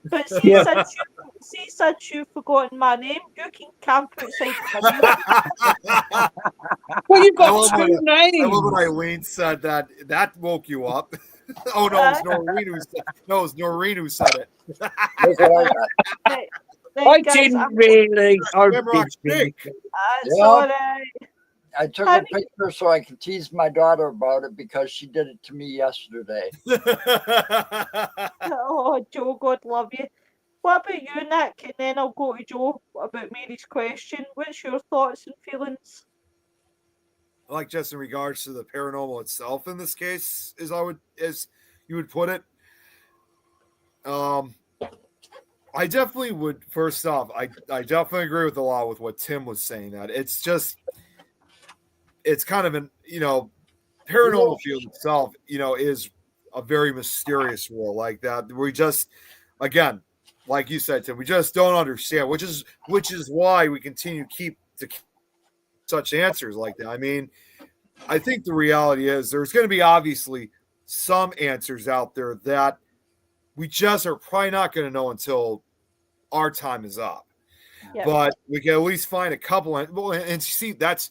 But see, Yeah. since you've forgotten my name, you can camp outside my door. Well, you've I got love two I love names. when Eileen said that. That woke you up. Oh no, it Uh, was Noreen who said. No, it was Noreen who said it. Look what I got. right, I right, guys, didn't really. I Shamrock didn't. Shake. it's Yeah, all right. I took a Honey, picture so I could tease my daughter about it because she did it to me yesterday. oh, Joe, God love you. What about you, Nick? And then I'll go to Joe about Mary's question. What's your thoughts and feelings? Like just in regards to the paranormal itself in this case, as you would put it. Um, I definitely would. First off, I definitely agree with a lot with what Tim was saying. That it's kind of an paranormal field itself. Is a very mysterious world like that. We just again, like you said, Tim, we just don't understand. Which is why we continue to keep such answers like that. I mean, I think the reality is there's going to be obviously some answers out there that we just are probably not going to know until our time is up. Yep. But we can at least find a couple. And see, that's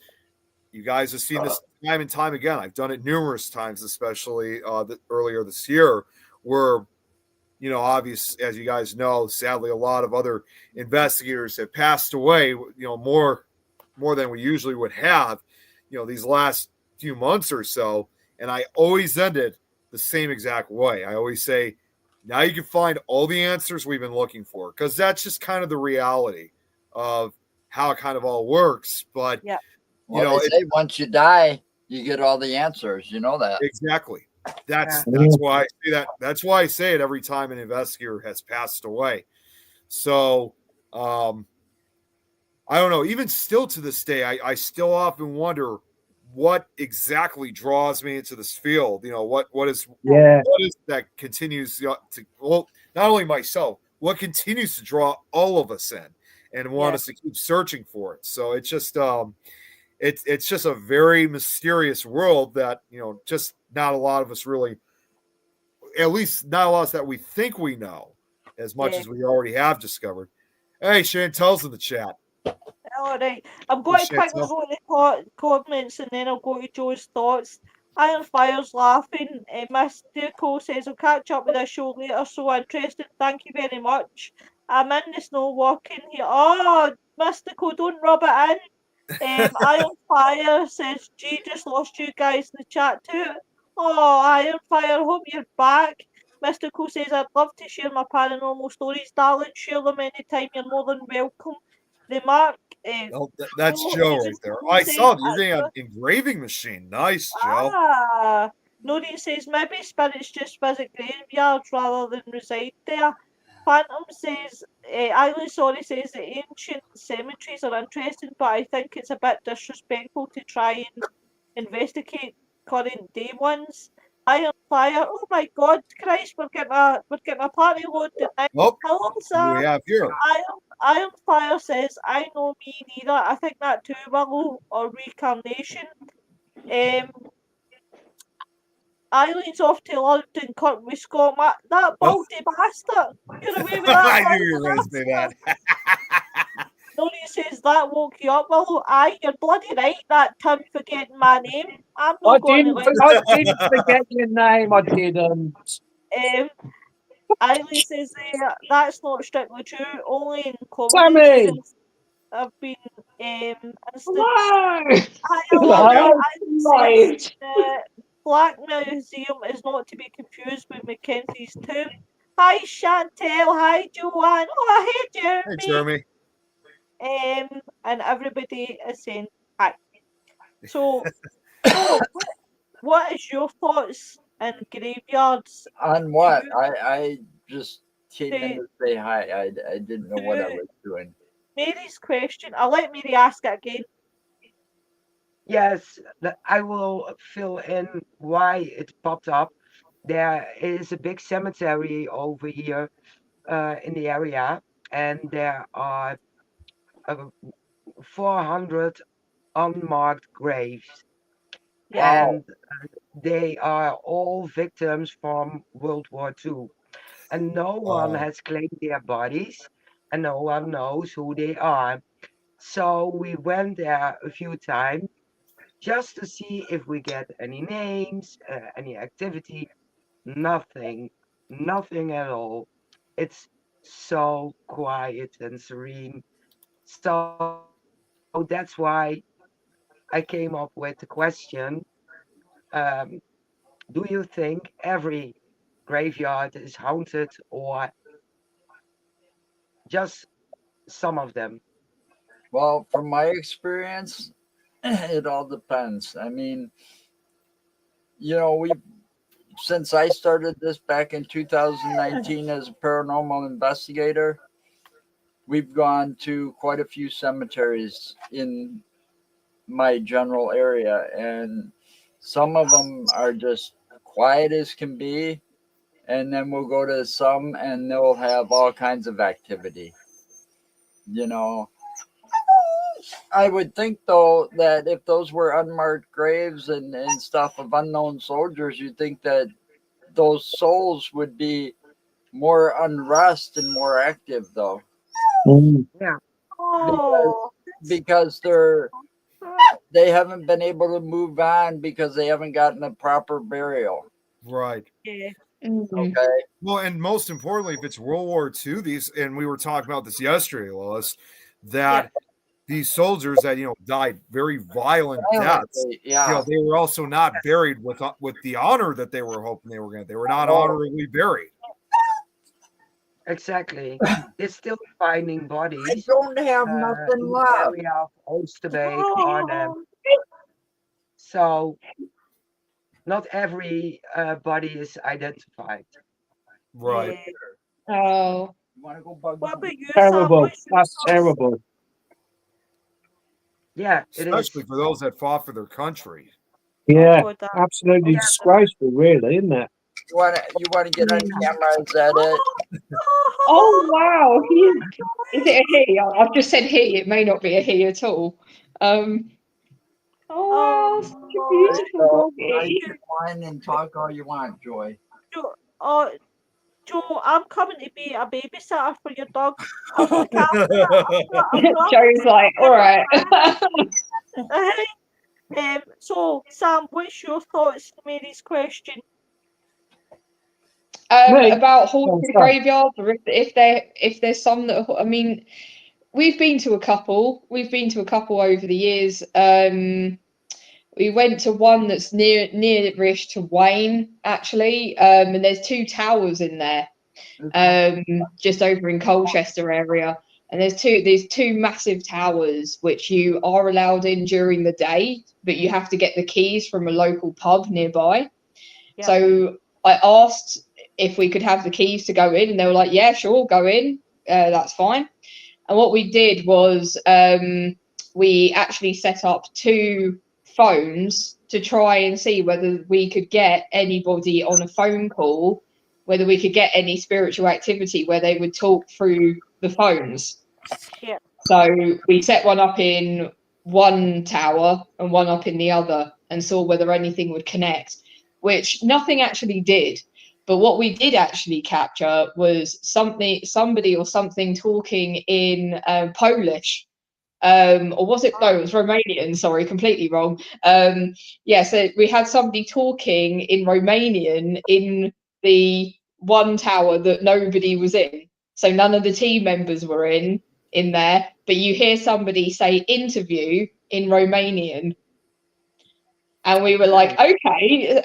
you guys have seen this time and time again. I've done it numerous times, especially earlier this year, where obvious as you guys know, sadly, a lot of other investigators have passed away. More than we usually would have. These last few months or so, and I always end it the same exact way. I always say, now you can find all the answers we've been looking for, because that's just kind of the reality of how it kind of all works. But Yep. Well, they say once you die, you get all the answers. You know that. exactly. That's Yeah. why I say that. That's why I say it every time an investigator has passed away. So I don't know. Even still to this day, I still often wonder what exactly draws me into this field. What is Yeah. that continues to not only myself, what continues to draw all of us in and want us to keep searching for it. So it's just it's just a very mysterious world that just not a lot of us really, at least not a lot of us that we think we know as much Yeah. as we already have discovered. Hey, Chantel's in the chat. All right. I'm Hey, going to quickly Chantel. go to the comments and then I'll go to Joe's thoughts. Iron Fire's laughing. Mr. Cole says, I'll catch up with this show later. So interesting. Thank you very much. I'm in the snow walking here. Oh, Mr. Cole, don't rub it in. Iron Fire says, G just lost you guys in the chat too. Oh, Iron Fire, hope you're back. Mr. Cole says, I'd love to share my paranormal stories, darling. Share them anytime. You're more than welcome. Remark. Oh, that's Oh, Joe right Noreen there. Cole I says, saw it. You're getting an engraving machine. Nice, Joe. Noreen says, maybe spirits just visit graveyards rather than reside there. Phantom says, Eileen Sorry says the ancient cemeteries are interesting, but I think it's a bit disrespectful to try and investigate current day ones. Iron Fire, oh my God, Christ, we're getting a party load tonight. Oh, Hello, who do sir. we have here? Iron Fire says, I know me neither. I think that too, Willow, or reincarnation. Eileen's off to London, Kurt with Scott. That baldy bastard. You're away with that I knew baldy you were going to say bastard. that. Nobody says that woke you up, Willow. Aye, you're bloody right, that Tim forgetting my name. I'm I not going to didn't. let I didn't forget your name. I didn't. Eileen says that's not strictly true. Only in Sammy. conferences have been instant. Hello. Hi, hello. Yeah. Eileen says Black Museum is not to be confused with Mackenzie's tomb. Hi Chantel, hi Joanne, oh hey Hey, Jeremy. Jeremy. And everybody is saying hi. So, Joe, what is your thoughts in graveyards? On what? I just came in To, to say hi. I didn't know what I was doing. Mary's question, I'll let Mary ask it again. Yes, I will fill in why it popped up. There is a big cemetery over here in the area, and there are 400 unmarked graves, Yeah. and they are all victims from World War II. and no one Wow. has claimed their bodies, and no one knows who they are. So we went there a few times just to see if we get any names, any activity. Nothing, nothing at all. It's so quiet and serene. So that's why I came up with the question, um, do you think every graveyard is haunted or just some of them? Well, from my experience, it all depends. I mean, we since I started this back in 2019 as a paranormal investigator, we've gone to quite a few cemeteries in my general area, and some of them are just quiet as can be. And then we'll go to some, and they'll have all kinds of activity. You know, I would think though that if those were unmarked graves and stuff of unknown soldiers, you'd think that those souls would be more unrest and more active though, Mm. Yeah, because Oh, because they haven't been able to move on because they haven't gotten a proper burial. Right. yeah. Mm. Okay. Well, and most importantly, if it's World War II, these, and we were talking about this yesterday, Lois, that these soldiers that died very violent deaths, Violently, yeah. they were also not buried with the honor that they were hoping they were going to. They were not No. honorably buried. exactly. They're still finding I bodies don't have nothing in the left. area of Oosterbeek on Oh, so not every body is identified. Right. yeah. Oh, You want to go bug What hunt? about you, Sam? Terrible. What's your That's thoughts? terrible. Yeah, it is. Especially for those that fought for their country. Oh Yeah, God, that. absolutely Oh, disgraceful, really, isn't it? You want to get on mm. camera? Is that it? Oh wow. Is it a he? I've just said he. It may not be a he at all. Oh wow, such a Oh, beautiful So now you doggy. can whine and talk all you want, Joy. Joe, oh, Joe, I'm coming to be a babysitter for your dog. I'll look after it. I'll look Joe's like, all right. after it. So, Sam, what's your thoughts on Mary's question? Me? About Oh, haunted sorry. graveyards, or if there's some that I mean, we've been to a couple. We've been to a couple over the years. We went to one that's nearish to Wayne, actually, and there's two towers in there, just over in Colchester area. And there's two massive towers which you are allowed in during the day, but you have to get the keys from a local pub nearby. Yeah. So I asked if we could have the keys to go in, and they were like, "Yeah, sure, go in. That's fine." And what we did was we actually set up two phones to try and see whether we could get anybody on a phone call, whether we could get any spiritual activity where they would talk through the phones. Yeah. So we set one up in one tower and one up in the other and saw whether anything would connect, which nothing actually did. But what we did actually capture was somebody or something talking in Polish. Or was it? No, it was Romanian. Sorry, completely wrong. Yeah, so we had somebody talking in Romanian in the one tower that nobody was in. So none of the team members were in there, but you hear somebody say interview in Romanian. And we were like, okay,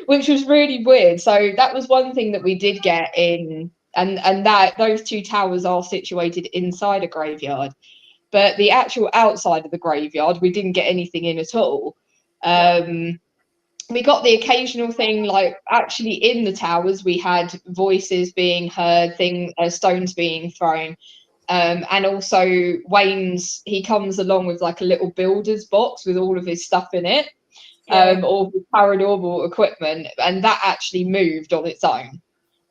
which was really weird. So that was one thing that we did get in, and that those two towers are situated inside a graveyard. But the actual outside of the graveyard, we didn't get anything in at all. We got the occasional thing, like actually in the towers, we had voices being heard, stones being thrown. And also he comes along with like a little builder's box with all of his stuff in it, Yeah. or with paranormal equipment, and that actually moved on its own.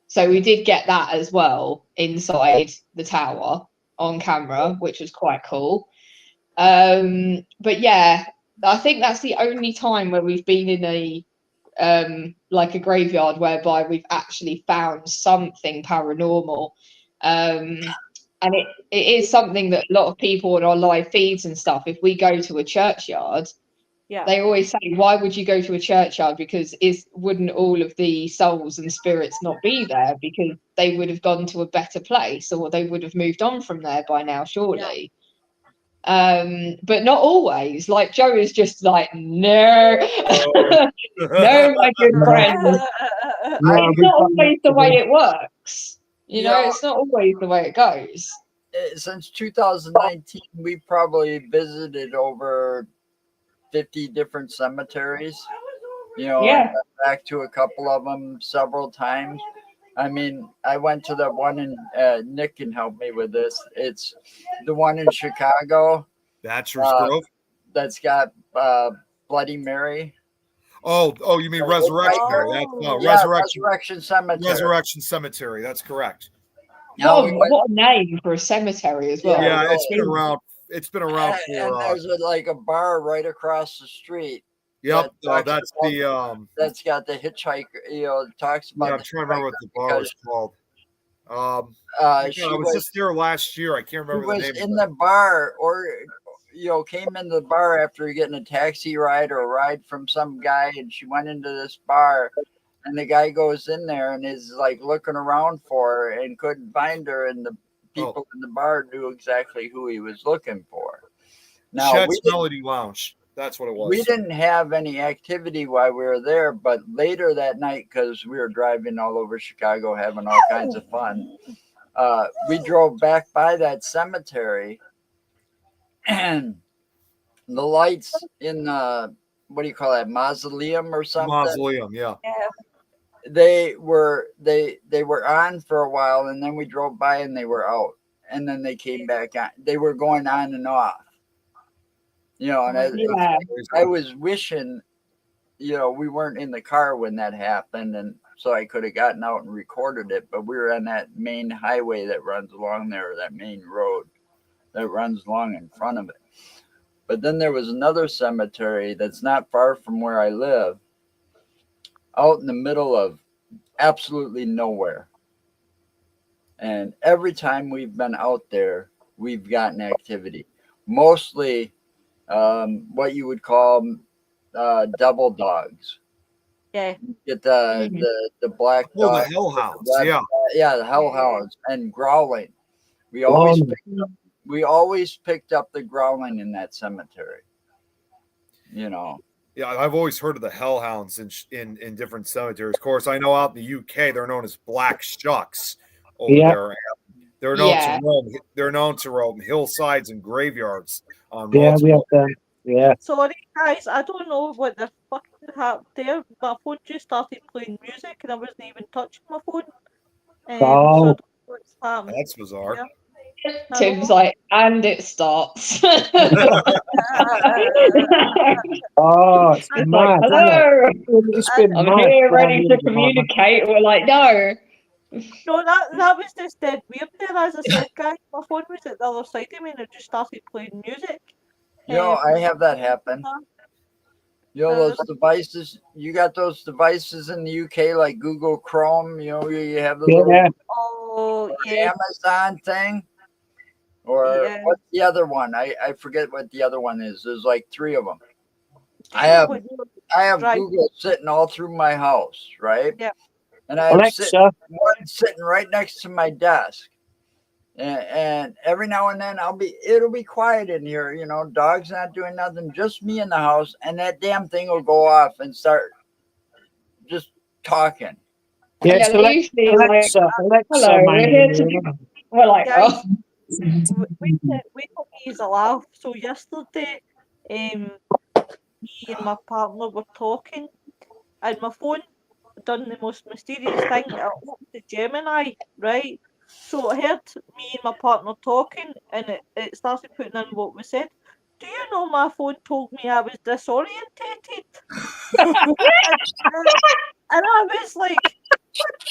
So we did get that as well inside the tower on camera, which was quite cool. But yeah, I think that's the only time where we've been in like a graveyard whereby we've actually found something paranormal. And it is something that a lot of people on our live feeds and stuff, if we go to a churchyard, Yeah. they always say, why would you go to a churchyard? Because wouldn't all of the souls and spirits not be there? Because they would have gone to a better place, or they would have moved on from there by now, surely. But not always. Like Joe is just like, no, no, my good friend. No, It's not always the way it works. You know, Yeah. it's not always the way it goes. Since 2019, we probably visited over 50 different cemeteries. You know, Yeah. I went back to a couple of them several times. I mean, I went to the one in Nick can help me with this. It's the one in Chicago Bachelor's Grove. that's got Bloody Mary. Oh, you mean Resurrection? Oh. That's Yeah, Resurrection. Resurrection Cemetery. Resurrection Cemetery. That's correct. Now we went, What a name for a cemetery as well. Yeah, really. it's been around. It's been around and for. there's like a bar right across the street. Yep, that that's talks the. That's got the hitchhiker. You know, talks Yeah, about. I'm the trying to remember what the bar because, was called. she I was just there last year. I can't He remember the was name. in of the it. bar, or came into the bar after getting a taxi ride or a ride from some guy, and she went into this bar, and the guy goes in there and is like looking around for her and couldn't find her, and the people in the bar knew exactly who he was looking for. Now Chet's Melody Lounge. That's what it was. we didn't have any activity while we were there, but later that night, because we were driving all over Chicago having all kinds of fun, we drove back by that cemetery, and the lights in what do you call that, mausoleum or something? Mausoleum, yeah. They were on for a while, and then we drove by and they were out, and then they came back on. They were going on and off. You know, and I was wishing, you know, we weren't in the car when that happened, and so I could have gotten out and recorded it. But we were on that main highway that runs along there, that main road that runs along in front of it. But then there was another cemetery that's not far from where I live, out in the middle of absolutely nowhere. And every time we've been out there, we've gotten activity. Mostly what you would call devil dogs. Yeah. Get the black dog. The hellhounds. Yeah, the hellhounds and growling. We always picked up the growling in that cemetery. You know. Yeah, I've always heard of the hellhounds in different cemeteries. Of course, I know out in the UK they're known as black shucks over there. They're known to roam hillsides and graveyards on we have them. Yeah. Sorry guys, I don't know what the fucking happened there. My phone just started playing music and I wasn't even touching my phone. So I don't know what's happened. That's bizarre. Yeah. Tim's like, and it starts. It's been mad. Hello. It's been I'm mad here ready to communicate. We're like, no. No, that was just dead weird there. As I said, guys, my phone was at the other side of me and it just started playing music. You know, I have that happen. You know, those devices, you got those devices in the UK like Google Chrome, you know, you have the little Amazon thing. Or what's the other one? I forget what the other one is. There's like 3 of them. I have Google sitting all through my house, right? Yeah. And I have one sitting right next to my desk. And every now and then it'll be quiet in here, you know, dogs not doing nothing, just me in the house, and that damn thing will go off and start just talking. Yeah, it's Alexa, hello, we're here to we're like, guys, we took these a laugh. So yesterday, me and my partner were talking, and my phone done the most mysterious thing. It opened the Gemini, right? So I heard me and my partner talking, and it started putting in what we said. Do you know my phone told me I was disorientated? and I was like, what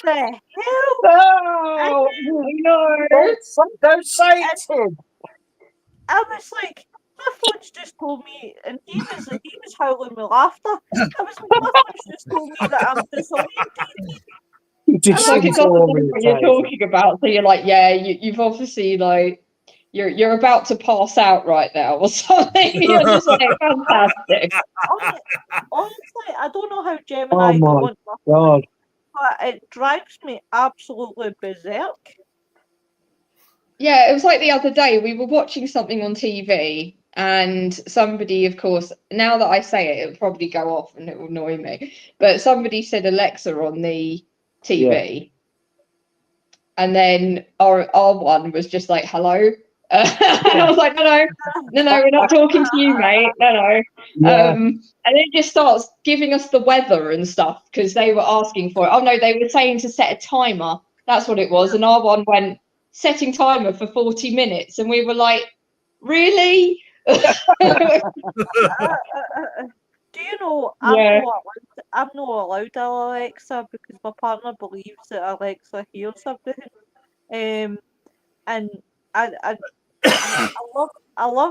the hell? No, don't say it, Tim. I was like, my phone's just told me, and he was howling with laughter. It was my phone's just told me that I'm disoriented. You just It's like it seem doesn't know what you're disorientated. talking about. So you're like, yeah, you've obviously like you're about to pass out right now or something. You're just like fantastic. Honestly, I don't know how Oh Gemini go my on my phone, God. but it drives me absolutely berserk. Yeah, it was like the other day we were watching something on TV and somebody, of course, now that I say it, it'll probably go off and it will annoy me. But somebody said Alexa on the TV. And then our one was just like, hello. And I was like, no, we're not talking to you, mate. No. Yeah. And then it just starts giving us the weather and stuff because they were asking for it. Oh, no, they were saying to set a timer. That's what it was. And our one went, setting timer for 40 minutes. And we were like, really? Do you know Yeah. I'm not allowed Alexa because my partner believes that Alexa hears everything. And I love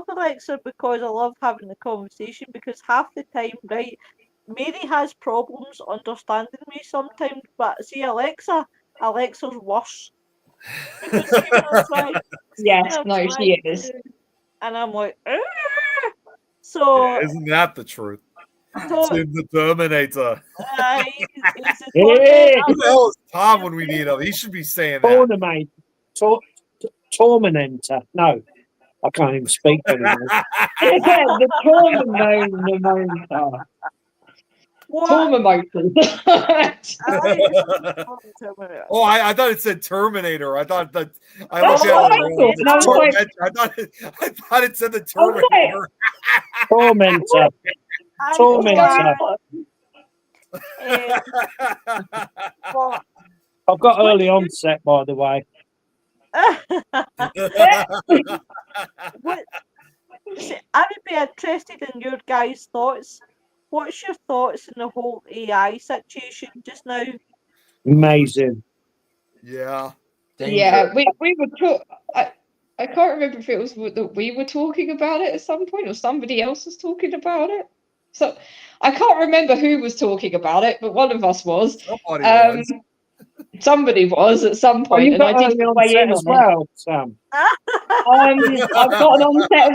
Alexa because I love having the conversation because half the time, right, Mary has problems understanding me sometimes, but see Alexa's worse. Because see when I'm trying, Yes, no, she is. and I'm like, "Argh!" So Isn't that the truth? so It's the Terminator. it's a Hey, Who the hell is Tom when we need him? He should be saying that. Tournament. Tormentor. No, I can't even speak anymore. The Tormentor. What? Oh, I thought it said Terminator. I thought that I That's looked at what I it. thought. I thought it said the Terminator. Tormentor. Tormentor. Well, I've got early onset, by the way. what? See, I would be interested in your guys' thoughts. What's your thoughts on the whole AI situation just now? Amazing. Yeah. Yeah, we were I can't remember if it was that we were talking about it at some point or somebody else was talking about it. So I can't remember who was talking about it, but one of us was. Somebody was at some point, and I did weigh in as on it. well, Sam. I've got an onset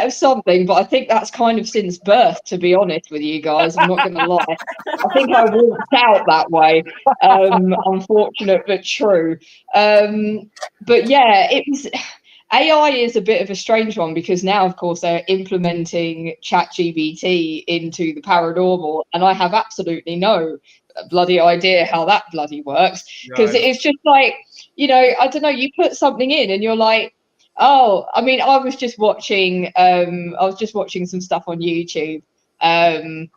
of something. But I think that's kind of since birth, to be honest with you guys. I'm not going to lie. I think I walked out that way. Unfortunate but true. But yeah, it was. AI is a bit of a strange one because now, of course, they're implementing ChatGPT into the paranormal, and I have absolutely no bloody idea how that bloody works because it's just like, you know, I don't know, you put something in and you're like, oh, I mean, I was just watching some stuff on YouTube. I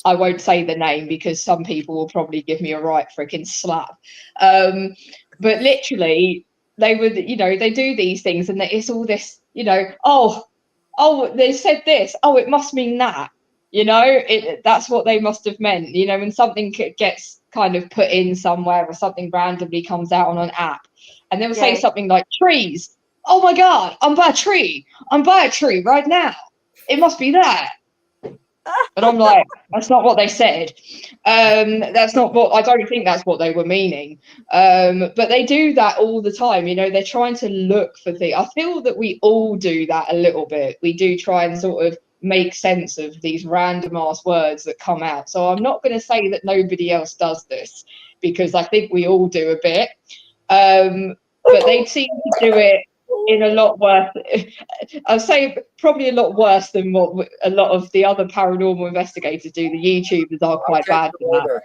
won't say the name because some people will probably give me a right freaking slap. But literally they would, you know, they do these things and it's all this, you know, oh, they said this, oh, it must mean that. You know, that's what they must have meant, you know, when something gets kind of put in somewhere or something randomly comes out on an app and they'll say something like trees. Oh my God, I'm by a tree. I'm by a tree right now. It must be that. But I'm like, that's not what they said. That's not what, I don't think that's what they were meaning. But they do that all the time. You know, they're trying to look for things. I feel that we all do that a little bit. We do try and sort of make sense of these random ass words that come out. So I'm not going to say that nobody else does this because I think we all do a bit. But they seem to do it in a lot worse. I'd say probably a lot worse than what a lot of the other paranormal investigators do. The YouTubers are quite bad for that.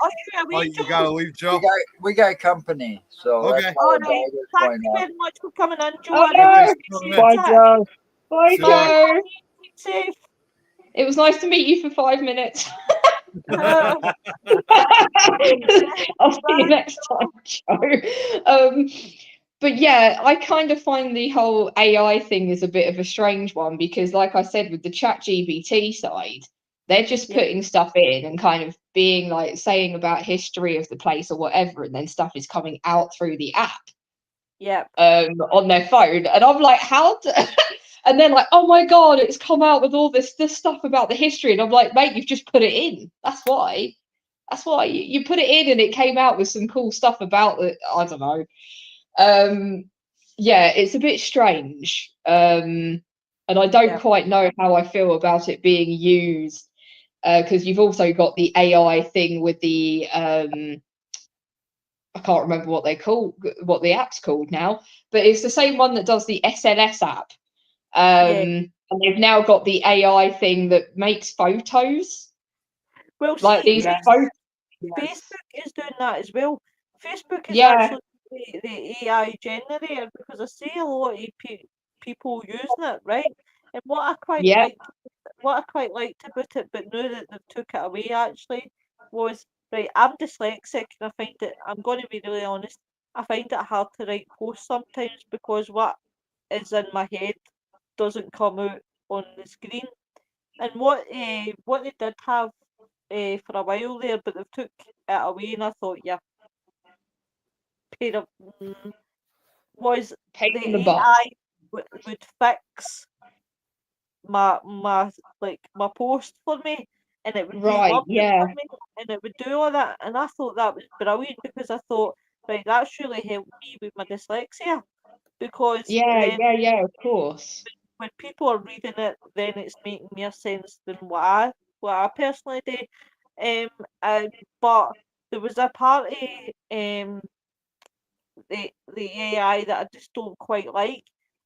Oh, you gotta leave, Joe. We got company, so okay. that's why Thank you very much for coming in, Joe. Bye, Joe. Bye, Joe. Safe. It was nice to meet you for 5 minutes. I'll see you next time, Joe. But yeah, I kind of find the whole AI thing is a bit of a strange one because, like I said, with the ChatGPT side, they're just putting stuff in and kind of being like saying about history of the place or whatever, and then stuff is coming out through the app. Yep. On their phone, and I'm like, how And then like, oh my god, it's come out with all this stuff about the history, and I'm like, mate, you've just put it in. That's why. That's why you put it in, and it came out with some cool stuff about it. I don't know. Yeah, it's a bit strange. And I don't quite know how I feel about it being used, because you've also got the AI thing with the I can't remember what the app's called now, but it's the same one that does the SNS app. And they've now got the AI thing that makes photos. Well, Like see, these photos. Facebook is doing that as well. Facebook is Yeah. actually the AI generator, because I see a lot of people using it, right? And what I quite Yeah. liked about it, but now that they've took it away, actually, was right. I'm dyslexic, and I find it. I'm going to be really honest. I find it hard to write posts sometimes, because what is in my head doesn't come out on the screen. And what they did have for a while there, but they've took it away, and I thought, yeah, paid of was Pain the in the butt. AI would fix my my post for me, and it would Right, relump it yeah. for me, and it would do all that, and I thought that was brilliant, because I thought, right, that's really helped me with my dyslexia, because Yeah, then yeah, of course. when people are reading it, then it's making more sense than what I personally do. But there was a part of the AI that I just don't quite like,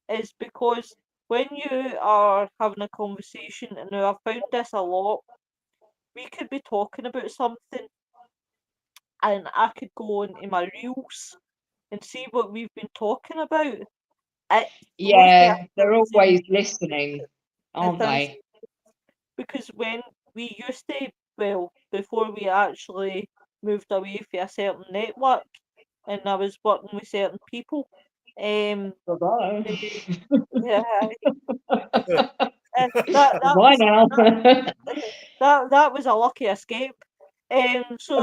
is because when you are having a conversation, and now I've found this a lot, we could be talking about something, and I could go into my reels and see what we've been talking about. It throws me a Yeah, they're thousand always listening, a aren't thousand they? because when we used to, well, before we actually moved away from a certain network, and I was working with certain people, Bye-bye. yeah, that Bye was now. that was a lucky escape. So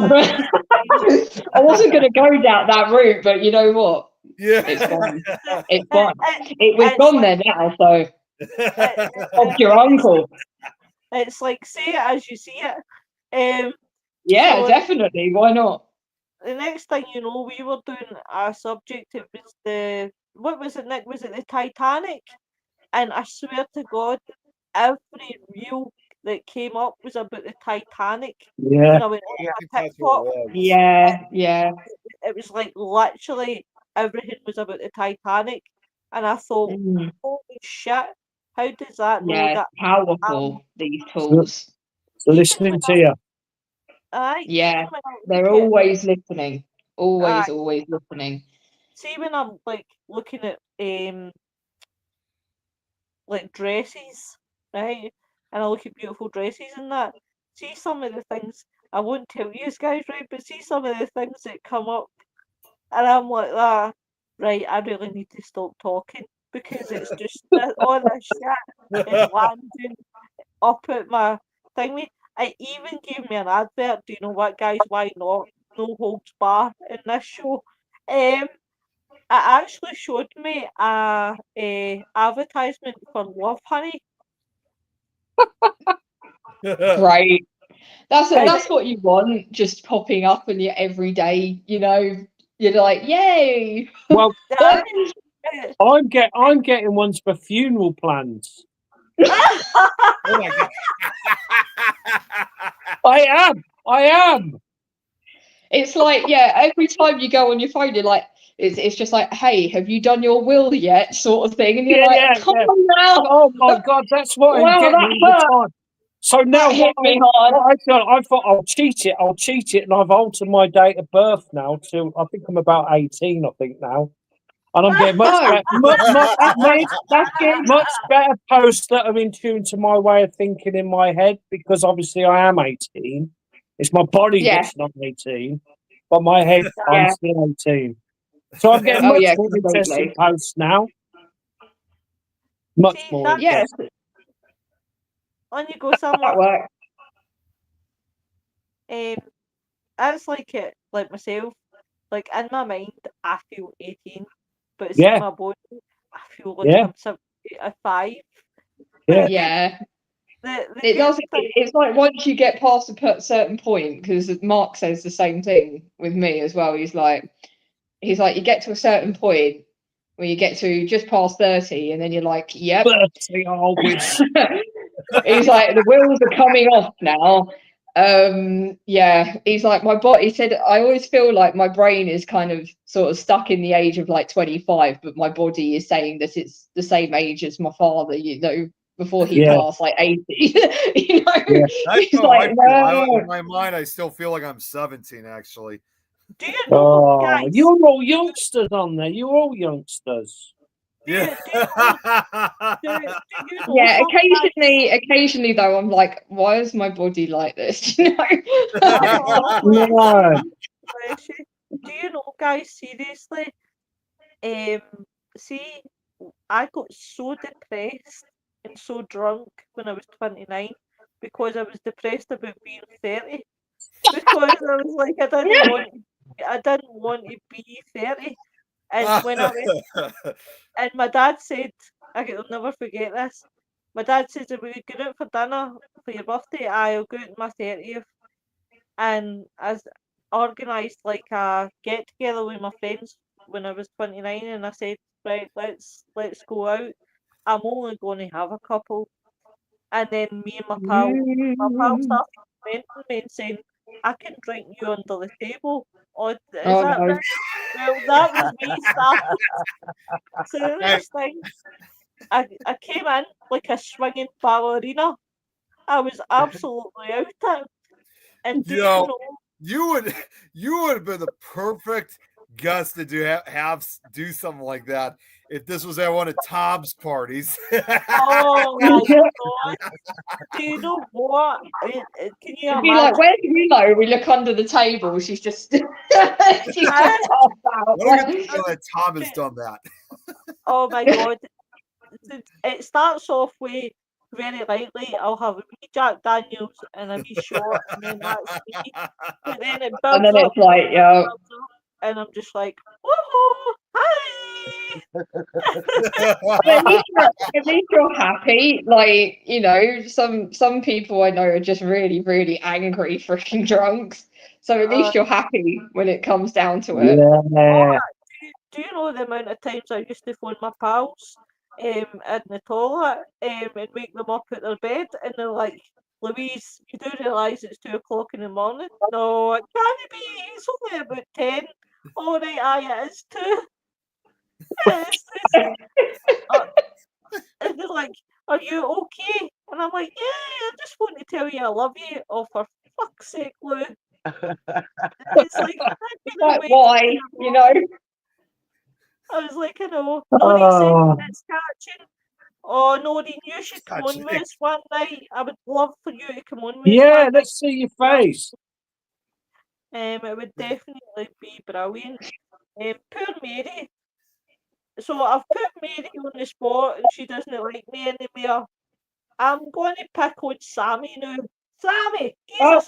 I wasn't going to go down that route, but you know what? Yeah. It's fine. It's it, fine. it, We've it's gone like there now, so it, of your uncle. it's like say it as you see it. Yeah, So definitely. Why not? the next thing you know, we were doing a subject. It was what was it, Nick? Was it the Titanic? And I swear to God, every reel that came up was about the Titanic. Yeah. When I went I on think my that's what TikTok, it was. Yeah. it was like literally everything was about the Titanic, and I thought, Mm, holy shit, how does that know yeah, that? powerful, these So, tools. so Even when listening to you. even Yeah, when I they're look always listening. at, Always listening. see when I'm like looking at like dresses, right? And I look at beautiful dresses and that. See some of the things, I won't tell you guys, right? But see some of the things that come up, and I'm like, ah, right, I really need to stop talking, because it's just all this shit is landing up at my thingy. It even gave me an advert. Do you know what, guys? Why not? No holds bar in this show. It actually showed me a advertisement for Love Honey. Great. That's And that's what you want, just popping up in your everyday, you're like, yay. Well, it, I'm getting ones for funeral plans. Oh my god. I am. It's like, yeah, every time you go on your phone, you're like, it's just like, hey, have you done your will yet? Sort of thing. And you're like, come Yeah. on now. Oh my God, that's what I'm Wow, getting that all the hurt. time. So now That hit me hard. what I've done, I thought I'll cheat it, and I've altered my date of birth now to, I think I'm about 18, I think now. And I'm getting much Oh, better, that's good. much better posts that are in tune to my way of thinking in my head, because obviously I am 18. It's my body Yeah. that's not 18, but my head, I'm Yeah. still 18. So I'm getting Oh, much yeah, more interesting completely. posts now. Much see more that Yeah, interesting. on you go that somewhat. works. That's like it, like myself. Like in my mind, I feel 18, but see Yeah, my body, I feel like yeah. I'm 70. a 5. Yeah. Yeah. The It good does. thing, It's like once you get past a certain point, because Mark says the same thing with me as well. He's like, you get to a certain point where you get to just past 30, and then you're like, yep. 30 always. He's like, the wheels are coming off now. Yeah, he's like, my body. He said, I always feel like my brain is kind of sort of stuck in the age of like 25, but my body is saying that it's the same age as my father, before he Yeah. passed, like 80. Yeah. That's He's how like, I feel. no. In my mind, I still feel like I'm 17. Actually. do you know, Oh, guys? you're all youngsters on there. You're all youngsters. Yeah. Do you know Yeah, some guys? occasionally though, I'm like, why is my body like this? You know? Oh, No. bless you. Do you know, guys? Seriously, um, see, I got so depressed and so drunk when I was 29 because I was depressed about being 30 because I was like I didn't want to be 30, and when I went, and my dad said, I'll never forget this. My dad said, "Are we going out for dinner for your birthday? I'll go out on my 30th." And I organised like a get together with my friends when I was 29, and I said, right, let's go out. I'm only going to have a couple. And then me and my pal started commenting me and saying, I can drink you under the table. Oh, is Oh that no. right? Well, that was me starting. So the next thing, I came in like a swinging ballerina. I was absolutely out it. And do You you know, know, you would have been the perfect guest to do something like that if this was at one of Tom's parties. oh my God, do you know what? Can you It'd be like, imagine? where's Willow? We look under the table. She's just, she's just passed out. What a good thing that Tom has done that. Oh my God. It starts off with very lightly. I'll have a wee Jack Daniels and a wee shot, and then that's me. But then it And builds then up, it's like, yeah. builds up, and I'm just like, woohoo, hi. At least you're happy. Like, some people I know are just really, really angry freaking drunks. So at Uh, least you're happy when it comes down to it. Yeah. do you know the amount of times I used to phone my pals in the toilet and wake them up at their bed, and they're like, Louise, you do realise it's 2 o'clock in the morning? No, it can't be. It's only about 10. All right, aye, it is 2. It's just, uh, and they're like, are you okay? And I'm like, yeah, I just want to tell you I love you. Oh, for fuck's sake, Lou. It's like, I couldn't Like, wait why? till the morning. I was like, I know. Noreen said Oh, it's catching. Oh, Noreen, you should come on Catching. with us one night. I would love for you to come on with us yeah, one night. let's see your face. It would definitely be brilliant. Poor Mary. So I've put Mary on the spot and she doesn't like me anymore. I'm going to pick on Sammy now. Sammy, Oh,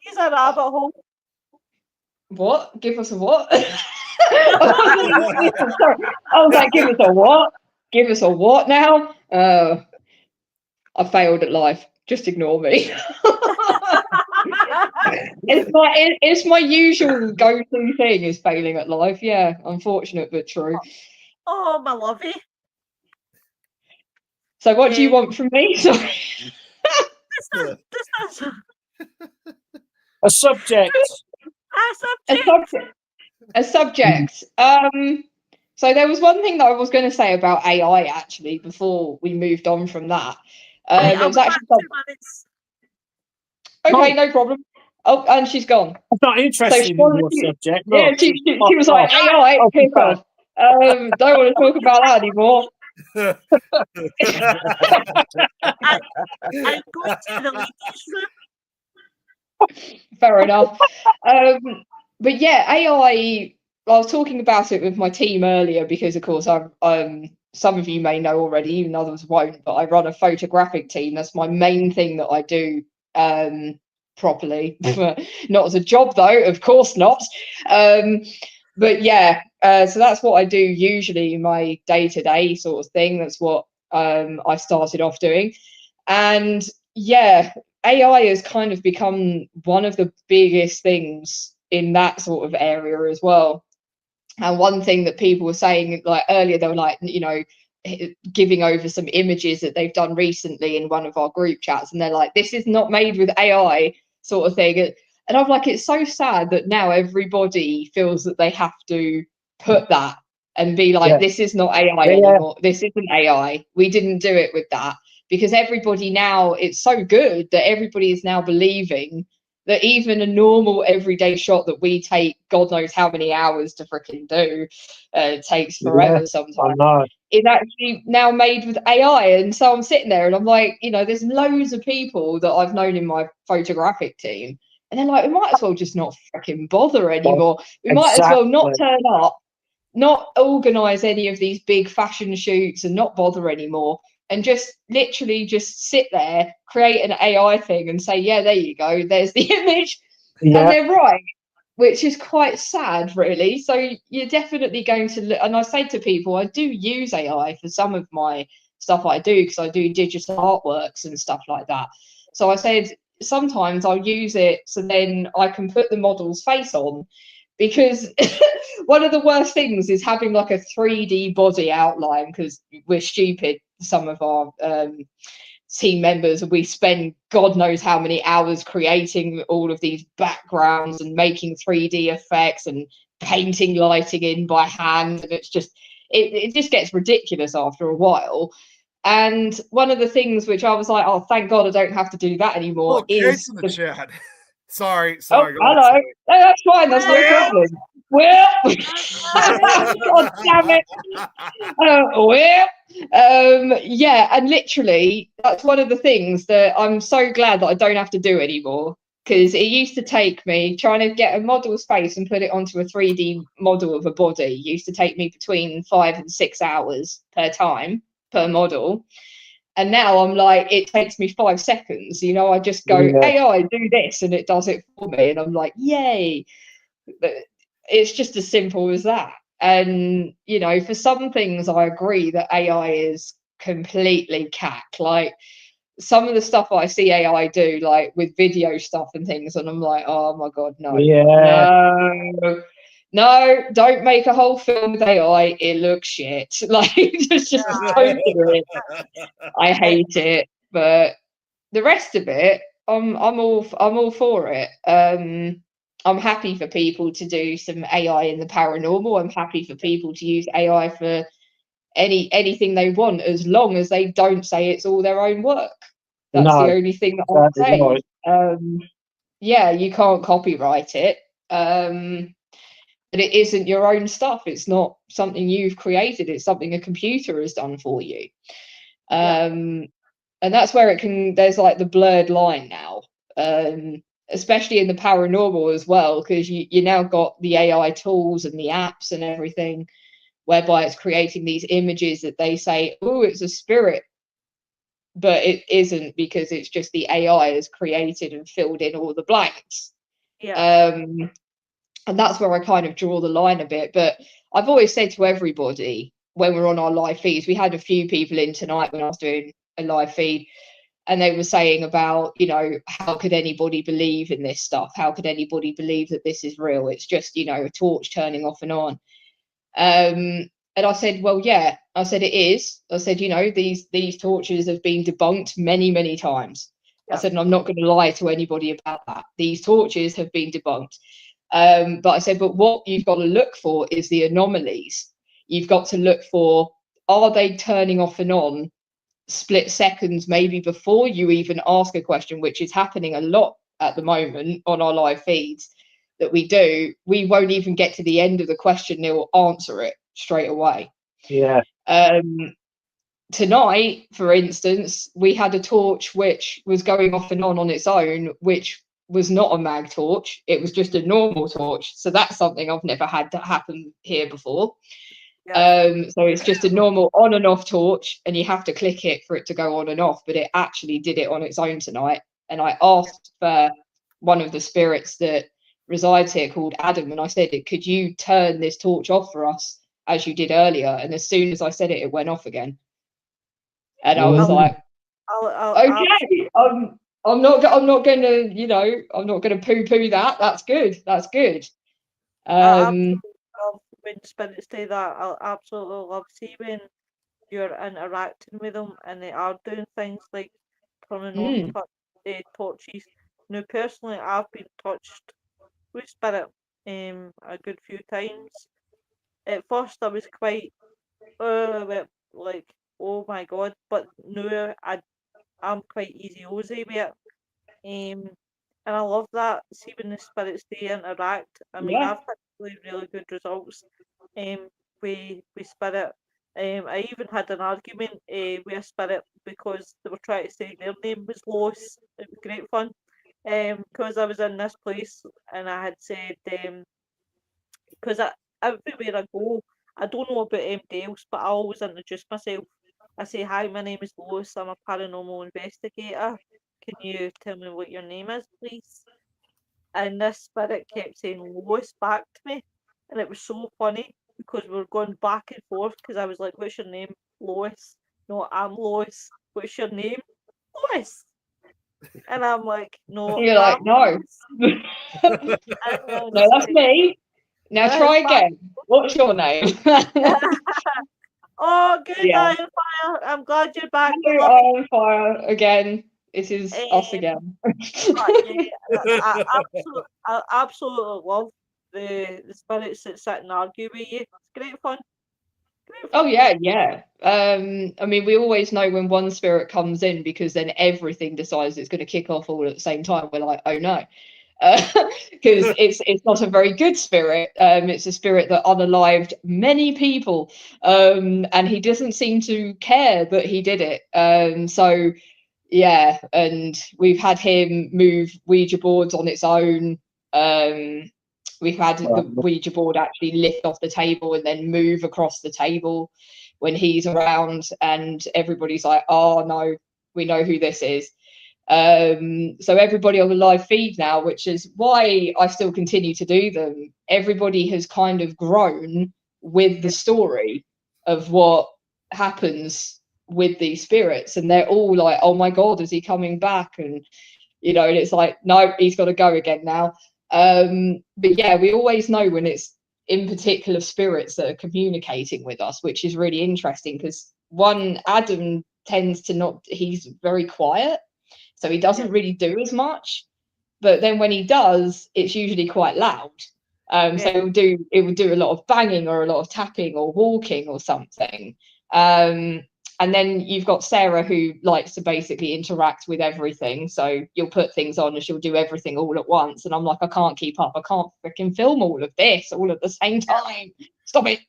he's a rabbit hole. what? Give us a what? Sorry. I was like, give us a what? Give us a what now? I failed at life. Just ignore me. It's my usual go-to thing is failing at life. Yeah, unfortunate but true. Oh, my lovey. So what do you want from me? Sorry. This is A subject. a A subject. subject. A subject. So there was one thing that I was going to say about AI actually before we moved on from that. Right, It I'll was be back actually 2 minutes. okay, Oh. no problem. Oh, and she's gone. I'm not So interested she in wanted your to, subject. yeah, Look, she fuck was like, off. AI, Oh, piss okay. off. Don't want to talk about that anymore. I'm going to the ladies' room. Fair enough. But yeah, AI. I was talking about it with my team earlier because, of course, some of you may know already, even others won't. But I run a photographic team. That's my main thing that I do properly. Not as a job, though. Of course not. But yeah, so that's what I do usually in my day-to-day sort of thing. That's what I started off doing. And yeah, AI has kind of become one of the biggest things in that sort of area as well. And one thing that people were saying, like earlier, they were like, you know, giving over some images that they've done recently in one of our group chats, and they're like, this is not made with AI, sort of thing. And I'm like, it's so sad that now everybody feels that they have to put that and be like, this is not AI anymore. This isn't AI. We didn't do it with that. Because everybody now, it's so good that everybody is now believing that even a normal everyday shot that we take, God knows how many hours to freaking do, takes forever sometimes, is actually now made with AI. And so I'm sitting there and I'm like, you know, there's loads of people that I've known in my photographic team, and they're like, we might as well just not freaking bother anymore. We might as well not turn up, not organize any of these big fashion shoots, and not bother anymore, and just literally just sit there, create an AI thing and say, yeah, there you go, there's the image. And they're right, which is quite sad, really. So you're definitely going to look, and I say to people, I do use AI for some of my stuff I do, because I do digital artworks and stuff like that. So I said, sometimes I'll use it so then I can put the model's face on, because one of the worst things is having like a 3D body outline, because we're stupid, some of our team members, we spend God knows how many hours creating all of these backgrounds and making 3D effects and painting lighting in by hand, and it's just it just gets ridiculous after a while. And one of the things which I was like, oh, thank God I don't have to do that anymore, is in the chat. Sorry. Oh, hello. No, that's fine. That's no problem. Well, God damn it. Yeah, and literally, that's one of the things that I'm so glad that I don't have to do anymore. Because it used to take me, trying to get a model space and put it onto a 3D model of a body, used to take me between 5 and 6 hours per time, per model. And now I'm like, it takes me 5 seconds. You know, I just go, AI, do this, and it does it for me. And I'm like, yay. But it's just as simple as that. And, you know, for some things, I agree that AI is completely cack. Like, some of the stuff I see AI do, like with video stuff and things, and I'm like, oh my God, no. No, don't make a whole film with AI. It looks shit. Like, just don't do it. I hate it. But the rest of it, I'm all for it. I'm happy for people to do some AI in the paranormal. I'm happy for people to use AI for anything they want, as long as they don't say it's all their own work. That's the only thing that I'll say. Yeah, you can't copyright it. But it isn't your own stuff. It's not something you've created. It's something a computer has done for you. And that's where there's like the blurred line now, especially in the paranormal as well, because you now got the AI tools and the apps and everything, whereby it's creating these images that they say, oh, it's a spirit, but it isn't, because it's just the AI has created and filled in all the blanks. And that's where I kind of draw the line a bit. But I've always said to everybody when we're on our live feeds, we had a few people in tonight when I was doing a live feed, and they were saying about, you know, how could anybody believe in this stuff? How could anybody believe that this is real? It's just, you know, a torch turning off and on. And I said, well, yeah, I said, it is. I said, you know, these torches have been debunked many, many times. I said, and I'm not going to lie to anybody about that. These torches have been debunked. But I said, but what you've got to look for is the anomalies. You've got to look for, are they turning off and on split seconds, maybe before you even ask a question, which is happening a lot at the moment on our live feeds that we do. We won't even get to the end of the question, they'll answer it straight away. Tonight, for instance, we had a torch which was going off and on its own, which was not a mag torch. It was just a normal torch. So that's something I've never had to happen here before. So it's just a normal on and off torch, and you have to click it for it to go on and off, but it actually did it on its own tonight. And I asked for one of the spirits that resides here, called Adam, and I said, could you turn this torch off for us as you did earlier? And as soon as I said it, it went off again. And I was like, I'll okay, I'm not gonna, you know, I'm not gonna poo-poo that. That's good. That's good. I absolutely love when spirits do that. I absolutely love see when you're interacting with them and they are doing things like turning off mm, torches. Now, personally, I've been touched with spirit a good few times. At first, I was quite like, oh my god, but now I'm quite easy Ozy with it. And I love that. See when the spirits they interact. I mean, yeah. I've had really good results with spirit. I even had an argument with a spirit because they were trying to say their name was Lois. It was great fun. Because I was in this place and I had said because everywhere I go, I don't know about anybody else, but I always introduce myself. I say, "Hi, my name is Lois. I'm a paranormal investigator. Can you tell me what your name is, please?" And this spirit kept saying Lois back to me, and it was so funny because we were going back and forth because I was like, "What's your name, Lois?" "No, I'm Lois." "What's your name, Lois?" And I'm like, "No, You're I'm like, no, Lois." no, And then that's me. Now it's try back. again. What's your name? Oh, good, Yeah. Iron Fire. I'm glad you're back. We Hello, love you. Iron Fire again. It is us Um, again. but yeah, I absolutely love the spirits that sit and argue with you. It's great fun. Great Oh fun. yeah, yeah. I mean, we always know when one spirit comes in because then everything decides it's going to kick off all at the same time. We're like, oh no, because it's not a very good spirit. It's a spirit that unalived many people, and he doesn't seem to care that he did it. So yeah, and we've had him move Ouija boards on its own. Um, we've had the Ouija board actually lift off the table and then move across the table when he's around, and everybody's like, "Oh no, we know who this is." So everybody on the live feed now, which is why I still continue to do them, everybody has kind of grown with the story of what happens with these spirits, and they're all like, "Oh my god, is he coming back?" And you know, and it's like, no, he's got to go again now. But yeah, we always know when it's in particular spirits that are communicating with us, which is really interesting because one, Adam tends to not, he's very quiet, so he doesn't really do as much. But then when he does, it's usually quite loud. So it would do a lot of banging or a lot of tapping or walking or something. And then you've got Sarah who likes to basically interact with everything. So you'll put things on and she'll do everything all at once. And I'm like, I can't keep up. I can't freaking film all of this all at the same time. Stop it.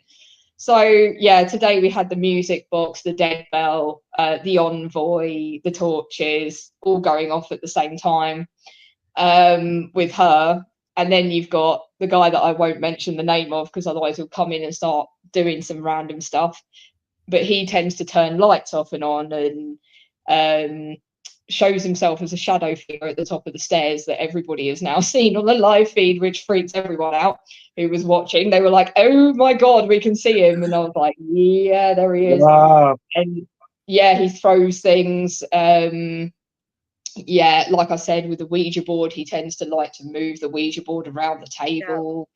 So yeah, today we had the music box, the dead bell, the envoy, the torches, all going off at the same time with her. And then you've got the guy that I won't mention the name of because otherwise he'll come in and start doing some random stuff. But he tends to turn lights off and on and shows himself as a shadow figure at the top of the stairs that everybody has now seen on the live feed, which freaks everyone out who was watching. They were like, "Oh my god, we can see him!" And I was like, "Yeah, there he is." Wow. And yeah, he throws things. Yeah, like I said, with the Ouija board, he tends to like to move the Ouija board around the table.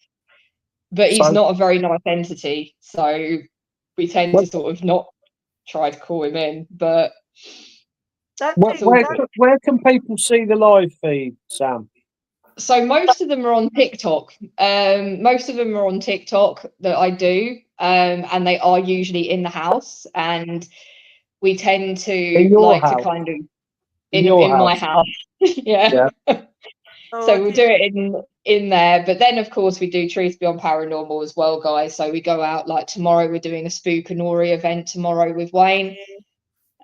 But he's So, not a very nice entity, so we tend to sort of not try to call him in. But where can people see the live feed, Sam? so most of them are on TikTok. Most of them are on TikTok that I do, and they are usually in the house. And we tend to like to kind of in my house, yeah. So we'll do it in there, but then of course we do Truth Beyond Paranormal as well, guys. So we go out, like tomorrow we're doing a Spookanori event tomorrow with Wayne.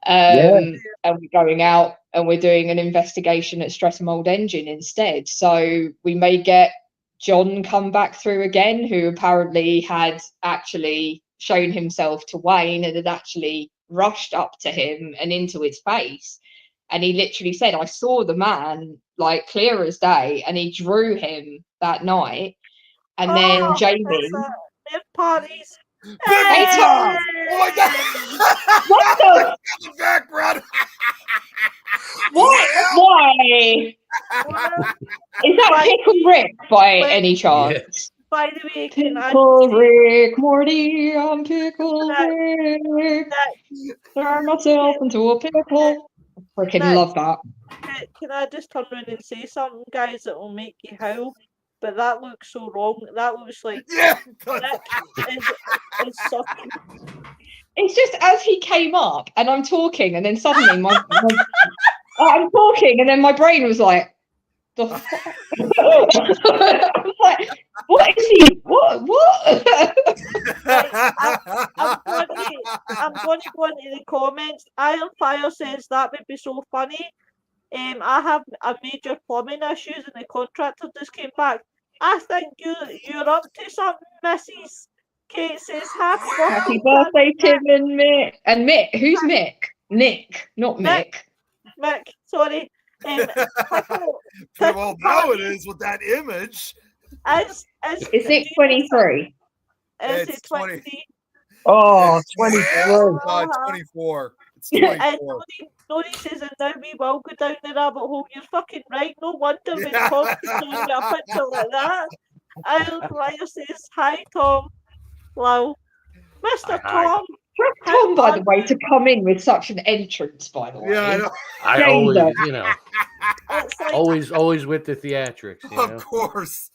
And we're going out and we're doing an investigation at Streatham Old Engine instead. So we may get John come back through again, who apparently had actually shown himself to Wayne and had actually rushed up to him and into his face. And he literally said, "I saw the man like clear as day," and he drew him that night. And then Jamie, parties. Big Hey, time! Oh my god! what the? by Wait. any chance? By the way, can I Pickle say Rick, Morty, I'm Pickle Rick. that, Turn myself into a pickle. Freaking that- love that. can I just turn around and say something, guys, that will make you howl? But that looks so wrong. That looks like Yeah. is sucking. It's just as he came up and I'm talking, and then suddenly I'm talking, and then my brain was like, the fuck? I was like, what is he? What? I'm going to go into the comments. Iron Fire says that would be so funny. I have a major plumbing issues, and the contractor just came back. I think you're up to something, Mrs. Kate says Happy birthday, Tim and Mick. And Mick, who's Mick? Nick, not Mick. Mick, sorry. Pretty well know it is with that image. Is it 23? Is It's it 23? Oh, 23. 24. It's 24. Nori says, and now we will go down the rabbit hole. You're fucking right. No wonder when Tom is showing me a picture like that. Iron Flyer says, hi, Tom. Wow. Mr. Hi. Tom. Tom, by the way, to come in with such an entrance, by the way. Yeah, I know. I always, Jesus. you know, It's like, always with the theatrics. You know? Of course.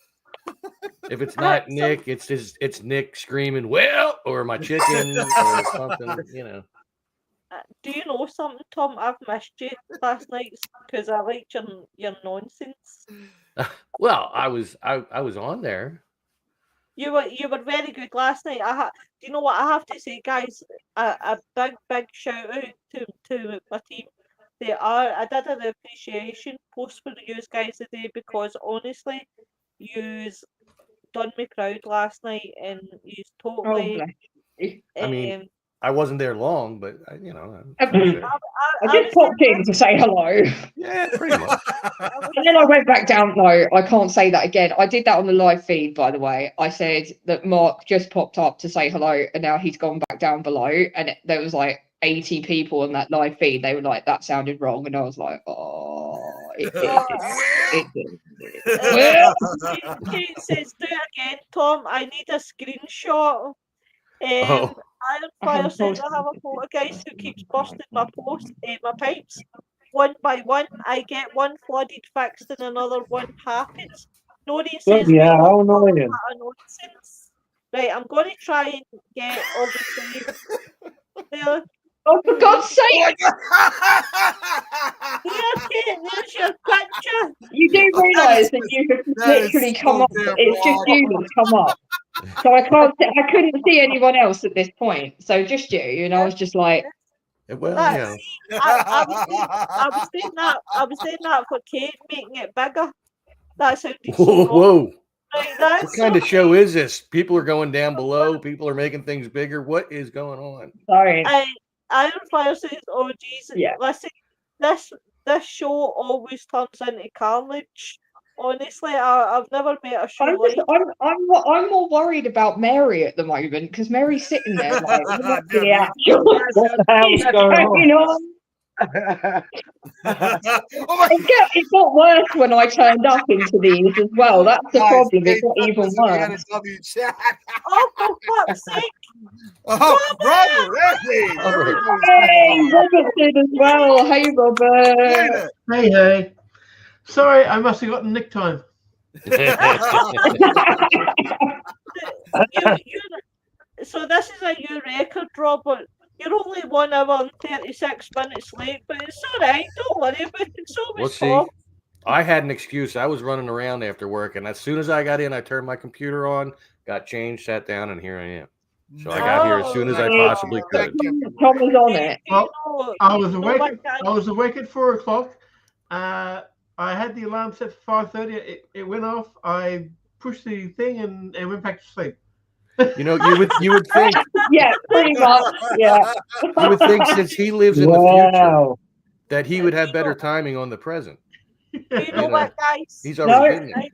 If it's not Nick, it's Nick screaming, "Well," or my chicken or something. You know. do you know something, Tom? I've missed you last night because I liked your nonsense. Well, I was on there. You were very good last night. Do you know what I have to say, guys? A big shout out to my team. I did an appreciation post for you guys today because honestly, you's done me proud last night, and you's totally. bless you. I mean, I wasn't there long, but you know. I just popped in to say hello. Yeah, pretty much. And then I went back down. No, I can't say that again. I did that on the live feed, by the way. I said that Mark just popped up to say hello, and now he's gone back down below. And there was like 80 people on that live feed. They were like, that sounded wrong. And I was like, oh, it did. Kate says, do it again, Tom. I need a screenshot. Iron Fire says, I have a photo, guys, who keeps busting my pipes. One by one, I get one flooded fixed and another one happens. Nori says, Yeah, how annoying. nonsense. Right, I'm going to try and get, obviously, there. Oh, for God's sake! There's your picture. You do realise that you have literally come up. It's just you that's come up. So I couldn't see anyone else at this point. So just you, and I was just like, well, you know. I was saying that for Kate, making it bigger. That sounded Whoa. Right, What kind of show is this? People are going down below. People are making things bigger. What is going on? sorry. Iron Fire says, "Oh Jesus, Yeah. listen, this show always turns into carnage. Honestly, I've never met a show like." I'm more worried about Mary at the moment because Mary's sitting there like, what the actual What the hell's going on? It got worse when I turned up into these as well. That's the problem. It got even worse. Oh, for fuck's sake! Oh, Robert, hey! Hey, Robert did as well. Hey, Robert. Hey. Sorry, I must have gotten nick time. So this is a new record, Robert. You're only 1 hour and 36 minutes late, but it's all right. Don't worry about it. So Well, was see, Tom. I had an excuse. I was running around after work, and as soon as I got in, I turned my computer on, got changed, sat down, and here I am. So I got here as soon as I possibly could. Tom was on it. Well, I was awake. I was awake at 4 o'clock. I had the alarm set for 5:30. It went off. I pushed the thing and went back to sleep. You know, you would think, Yeah, pretty much. Yeah. you would think since he lives in the future that he would have better timing on the present. You know what, guys? He's already been there.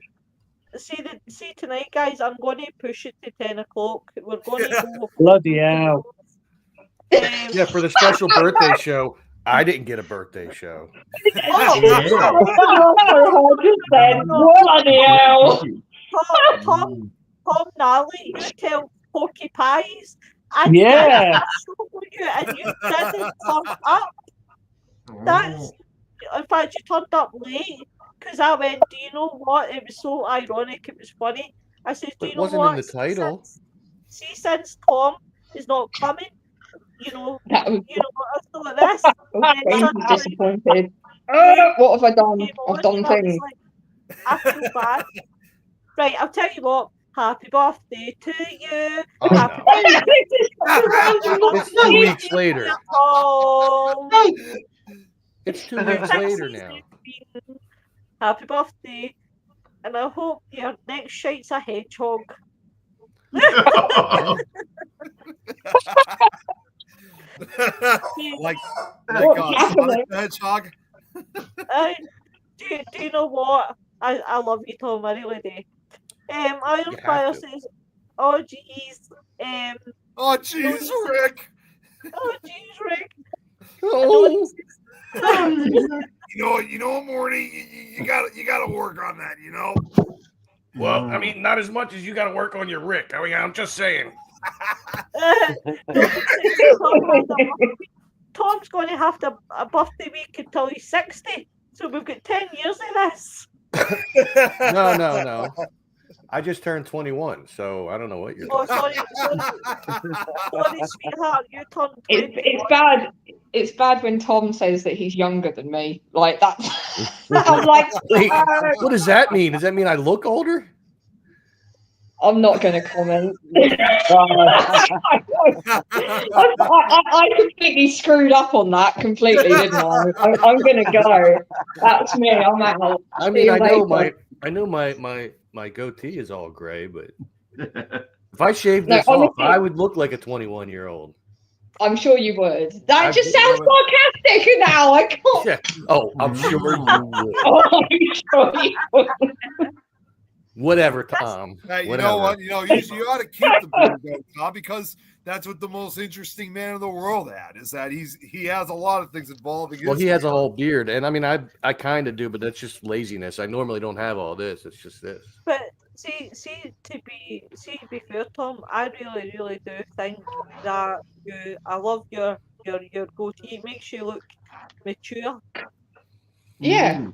See tonight, guys. I'm going to push it to 10 o'clock. We're going to go. Bloody hell. Yeah, for the special birthday show. I didn't get a birthday show. Bloody hell. Tom Nally, you tell Porky Pies. And Yeah. I saw you and you didn't turn up. That's, in fact, you turned up late because I went, do you know what? It was so ironic, it was funny. I said, do But you it know wasn't what? in the title. Since Tom is not coming, you know, That was I thought this. And then so suddenly disappointed. you What have I done? came I've on done and I was things. like, I feel bad. Right, I'll tell you what. Happy birthday to you. Oh, Happy no. birthday It's 2 weeks later. Tom. It's 2 weeks later now. Happy birthday. And I hope your next shite's a hedgehog. like What's happening? Sonic the Hedgehog. Do you know what? I love you, Tom. I really do. Iron You have Fire to. says, "Oh geez, Oh jeez, Rick. oh geez, Rick. Oh. You know, Morty, you gotta work on that. You know. Well, I mean, not as much as you got to work on your Rick. I mean, I'm just saying. Tom's going to have a birthday week until he's 60, so we've got 10 years of this. No. I just turned 21, so I don't know what you're Oh, talking sorry, sweetheart, you turned 21. It's bad. It's bad when Tom says that he's younger than me. Like that's. I'm like, Wait, what does that mean? Does that mean I look older? I'm not going to comment. I completely screwed up on that completely, didn't I? I'm going to go. That's me. I'm out. I mean, I know my goatee is all gray, but if I shaved this off, I would look like a 21-year-old. I'm sure you would. That just sounds sarcastic now. I can't. Yeah. Oh, I'm sure you would. Oh, I'm sure you would. Whatever, Tom. Hey, you Whatever. know what? You ought to keep the beard, though, Tom, because that's what the most interesting man in the world had, is that he has a lot of things involving his Well, he has a beard. whole beard, and I mean, I kind of do, but that's just laziness. I normally don't have all this. It's just this. But see, to be fair, Tom, I really do think that I love your goatee. It makes you look mature. Yeah.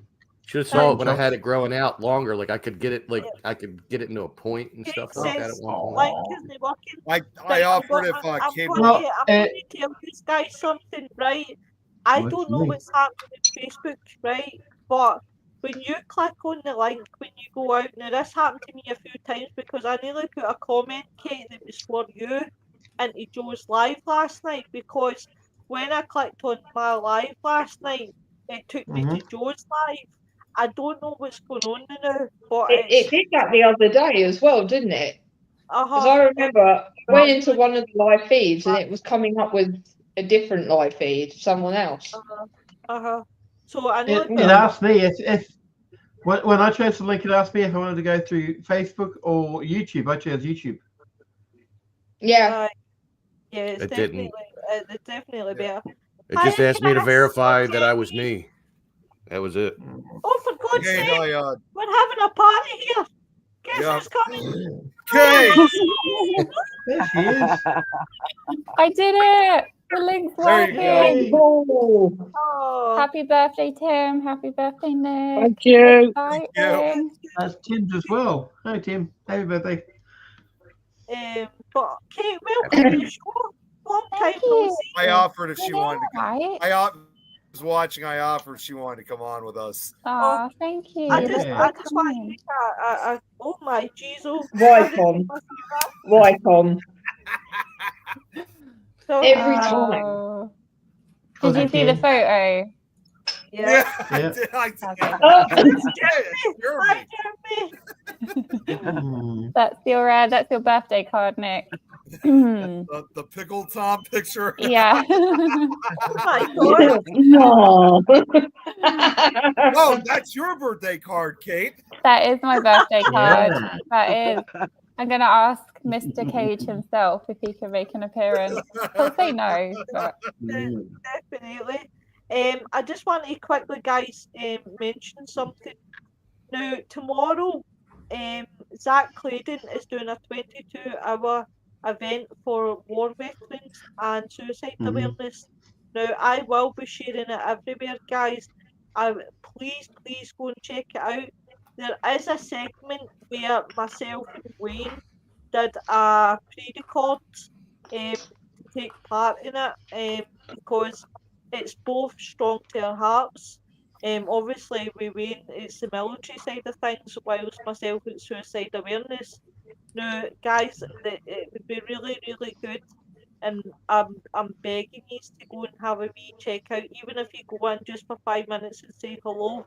Should have saw it when I had it growing out longer. Like I could get it, into a point and stuff like that. At one point. Isn't it working? I offered if I'm came. going to tell these guys something, right? I don't know what's happening on Facebook, right? But when you click on the link when you go out, now this happened to me a few times because I nearly put a comment, Kate, that was for you into Joe's live last night, because when I clicked on my live last night, it took me to Joe's live. I don't know what's going on now, but it did that the other day as well, didn't it? Because I remember I went into one of the live feeds and it was coming up with a different live feed, someone else. So I know it asked me if when I chose the link, it asked me if I wanted to go through Facebook or YouTube. I chose YouTube. Yeah. It's It definitely didn't. It's definitely better. It just asked me to verify that I was me. That was it. Oh, for God's Okay, sake! We're having a party here. Guess who's coming? Okay. There she is. I did it. The link's There you working. Oh, Happy birthday, Tim. Happy birthday, Nick. Thank you. Exciting. That's Tim's as well. Hi, Tim. Happy birthday. but Kate, welcome to the show. Long time no see. I offered if she wanted to come. Right. I was watching. I offered if she wanted to come on with us. Oh, thank you. I just Yeah. want to make a oh my Jesus. Why, Tom? Why, Tom? So, Every time. Oh. Did you see the photo? yeah. I Yeah. did. I did. Oh, Hi, Jeremy. That's your birthday card, Nick. The pickle Tom picture. Yeah. Oh my God. no. Oh, that's your birthday card, Kate. That is my birthday card. Yeah. That is. I'm gonna ask Mr. Cage himself if he can make an appearance. He'll say no, but Definitely. I just want to quickly, guys, mention something. Now, tomorrow, Zach Claydon is doing a 22-hour event for war veterans and suicide awareness. Now, I will be sharing it everywhere, guys. Please go and check it out. There is a segment where myself and Wayne did a pre-record to take part in it because it's both strong to our hearts. Obviously, with Wayne, it's the military side of things, whilst myself, it's suicide awareness. Now, guys, it would be really good, and I'm begging you to go and have a wee check out, even if you go in just for 5 minutes and say hello.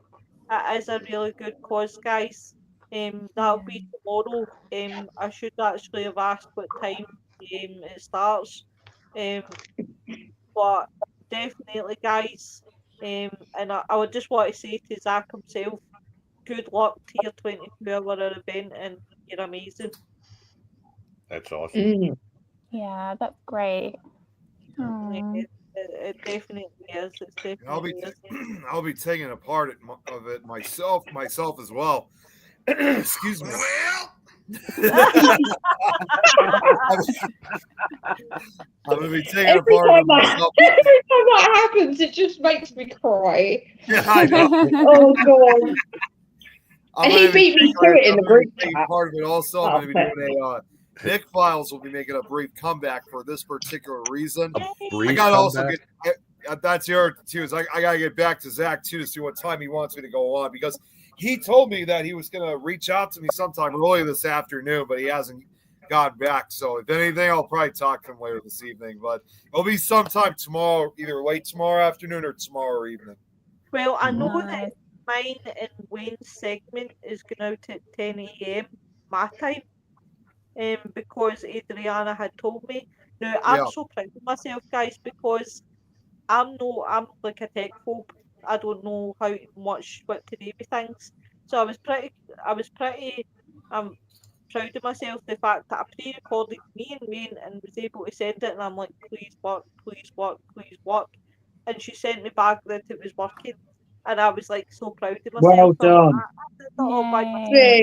It is a really good cause, guys. That'll be tomorrow. I should actually have asked what time it starts. But definitely, guys. And I would just want to say to Zach himself, good luck to your 22-hour event, and you're amazing. That's awesome. Yeah, that's great. It definitely is. It's definitely is. I'll be taking a part of it myself as well. Excuse me. I'm gonna be taking a part of it myself. Every time that happens, it just makes me cry. Yeah, I know. Oh god. And he beat me to it in the group chat. Part of it also. I'm going to be doing a Nick Files will be making a brief comeback for this particular reason. I got to also get that's the other too. Is I got to get back to Zach too to see what time he wants me to go on, because he told me that he was going to reach out to me sometime early this afternoon, but he hasn't gotten back. So if anything, I'll probably talk to him later this evening. But it'll be sometime tomorrow, either late tomorrow afternoon or tomorrow evening. Well, I know that mine and Wayne's segment is going out at 10 a.m. my time, because Adriana had told me. Now, I'm so proud of myself, guys, because I'm like a tech phobe. I don't know how much what to do with things. So I was pretty proud of myself, the fact that I pre-recorded me and Wayne and was able to send it, and I'm like, please work. And she sent me back that it was working. And I was like so proud of myself. Well done. Yeah,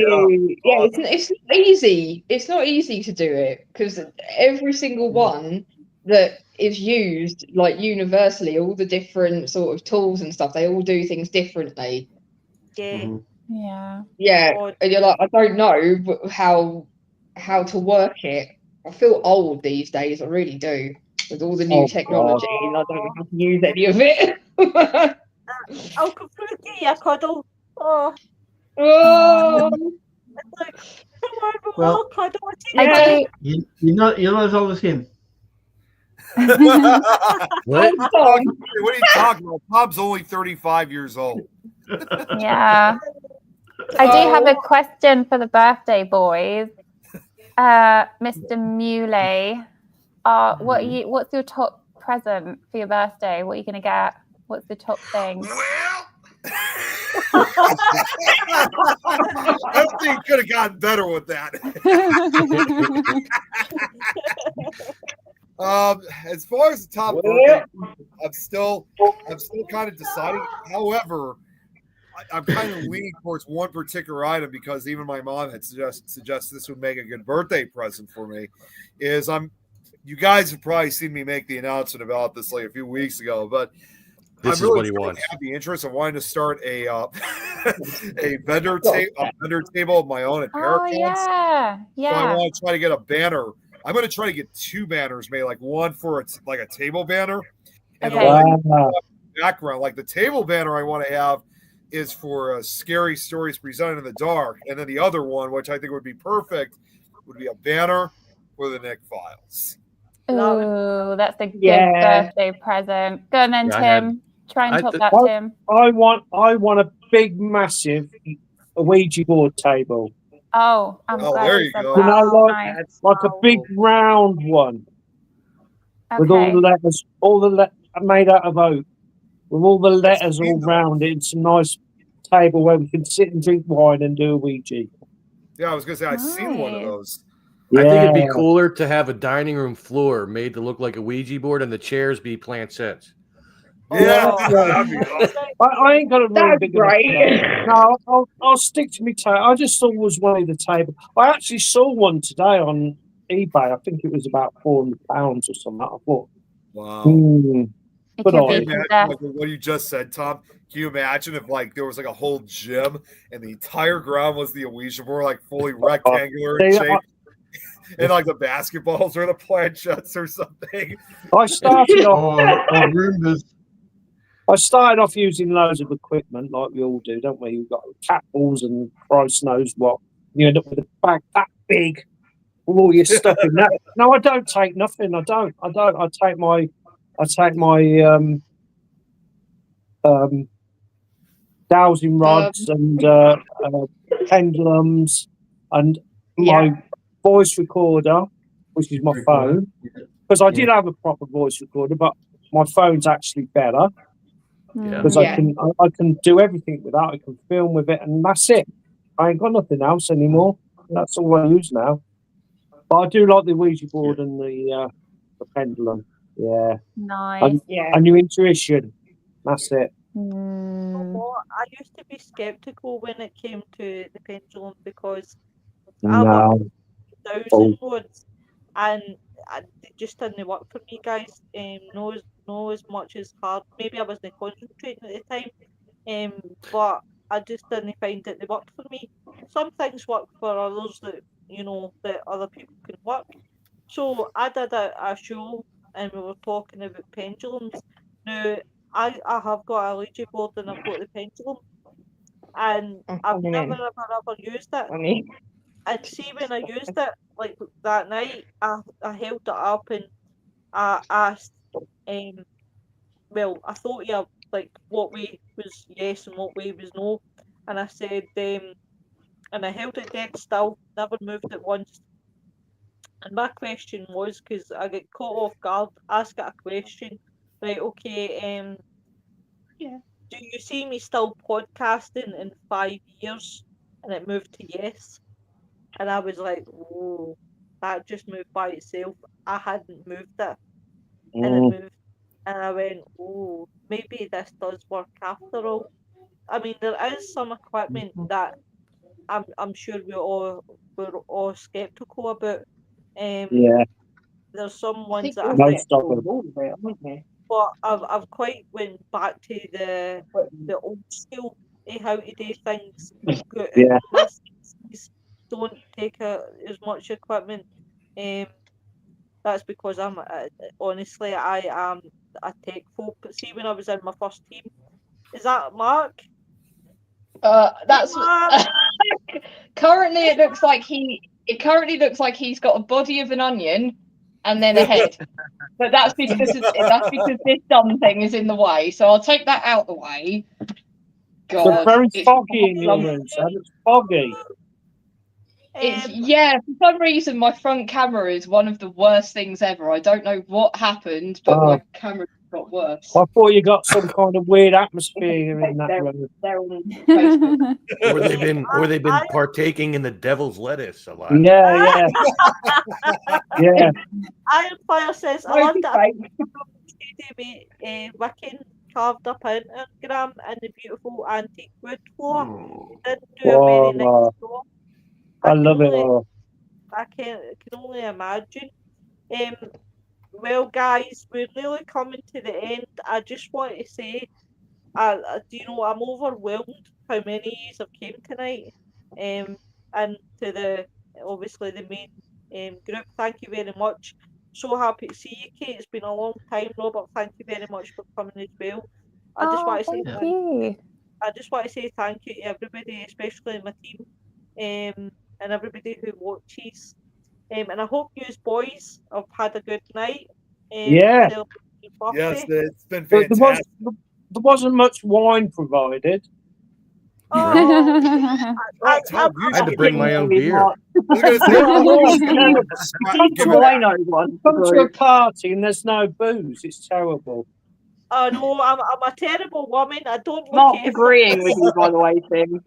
it's not easy. It's not easy to do it, because every single one that is used, like universally, all the different sort of tools and stuff, they all do things differently. Yeah. Yeah, and you're like, I don't know how to work it. I feel old these days. I really do, with all the new technology, and I don't know how to use any of it. I'll completely get you a cuddle. Oh. It's like, come on, Well, cuddle. You're not as old as him. What are you talking about? Bob's only 35 years old. Yeah. I do have a question for the birthday boys. Mr. Muley, what's your top present for your birthday? What are you gonna get? What's the top thing? I think you could have gotten better with that. As far as the top birthday, I'm still kind of deciding. However, I'm kind of leaning towards one particular item, because even my mom had suggested this would make a good birthday present for me. You guys have probably seen me make the announcement about this like a few weeks ago, but this I'm is really what he wants. have the interest of wanting to start a vendor table of my own at Paracons. So I want to try to get a banner. I'm going to try to get two banners made, like one for like a table banner, and the background. Like the table banner I want to have is for scary stories presented in the dark, and then the other one, which I think would be perfect, would be a banner for the Nick Files. Ooh, that's a good birthday present. Go on then, Tim. Try and top that, Tim. I want a big, massive Ouija board table. Oh, I'm glad there you said go. that. You know, Nice. like a big round one with all the letters, made out of oak, with all the letters all round it. It's a nice table where we can sit and drink wine and do a Ouija. Yeah, I was going to say, I've seen one of those. I think it'd be cooler to have a dining room floor made to look like a Ouija board and the chairs be planchettes. Yeah, Oh. that'd be awesome. I ain't got a room That'd be big enough. great. No, I'll stick to my table. I just saw was one of the table. I actually saw one today on eBay. I think it was about £400 or something. I thought, Wow. It good could Can be you idea. imagine, possessed. like, what you just said, Tom? Can you imagine if like there was like a whole gym and the entire ground was the Ouija board, like fully rectangular in See, shape, and like the basketballs or the planchettes or something? I started off. Or rumors. I started off using loads of equipment, like we all do, don't we? You've got cat balls and Christ knows what. You end up with a bag that big with all your stuff in that. No, I don't take nothing. I don't. I take my dowsing rods and pendulums and my voice recorder, which is my phone, because I did have a proper voice recorder, but my phone's actually better because I can do everything with that. I can film with it, and that's it. I ain't got nothing else anymore. That's all I use now. But I do like the Ouija board and the pendulum. Yeah. Nice. And your intuition. That's it. Well, I used to be skeptical when it came to the pendulum because I No. worked with dowsing rods and it just didn't work for me, guys. No as much as hard. Maybe I wasn't concentrating at the time, but I just didn't find that they worked for me. Some things work for others that other people can work. So I did a show and we were talking about pendulums. Now I have got a Ouija board and I've got the pendulum and I've never ever used it. And see when I used it, like that night, I held it up and I asked, well, I thought like what way was yes and what way was no, and I said, and I held it dead still, never moved it once. And my question was, because I get caught off guard, ask it a question, right? Okay, do you see me still podcasting in 5 years? And it moved to yes. And I was like, whoa, that just moved by itself. I hadn't moved it. And it moved. And I went, oh, maybe this does work after all. I mean, there is some equipment that I'm sure we're all skeptical about. Yeah. There's some ones that I No think, stopping. but I've quite went back to the old school how to do things. Go out Yeah. my senses, don't take as much equipment. That's because I'm honestly I am a tech folk. See, when I was in my first team, is that Mark? That's Mark! currently it looks like he's got a body of an onion and then a head. But that's because this dumb thing is in the way. So I'll take that out the way. God, It's very foggy in your room, Sam. It's foggy. For some reason my front camera is one of the worst things ever. I don't know what happened, but my camera got worse. I thought you got some kind of weird atmosphere in that room. Or they've been partaking in the devil's lettuce a lot. Yeah. Yeah. Iron Fire says, I love that Wiccan carved up an Instagram and the beautiful antique wood floor. Didn't do a very nice job. I love it all. I can only imagine. Well, guys, we're nearly coming to the end. I just want to say, I'm overwhelmed how many of you have came tonight. And to the main group, thank you very much. So happy to see you, Kate. It's been a long time. Robert, thank you very much for coming as well. I just want to say thank you to everybody, especially my team, and everybody who watches. And I hope you boys have had a good night. Yeah. Yes, it's been fantastic. There wasn't much wine provided. I had to bring my own beer. Come to a party and there's no booze. It's terrible. Oh no, I'm a terrible woman. I don't look Mark's agreeing with you, by the way, Tim.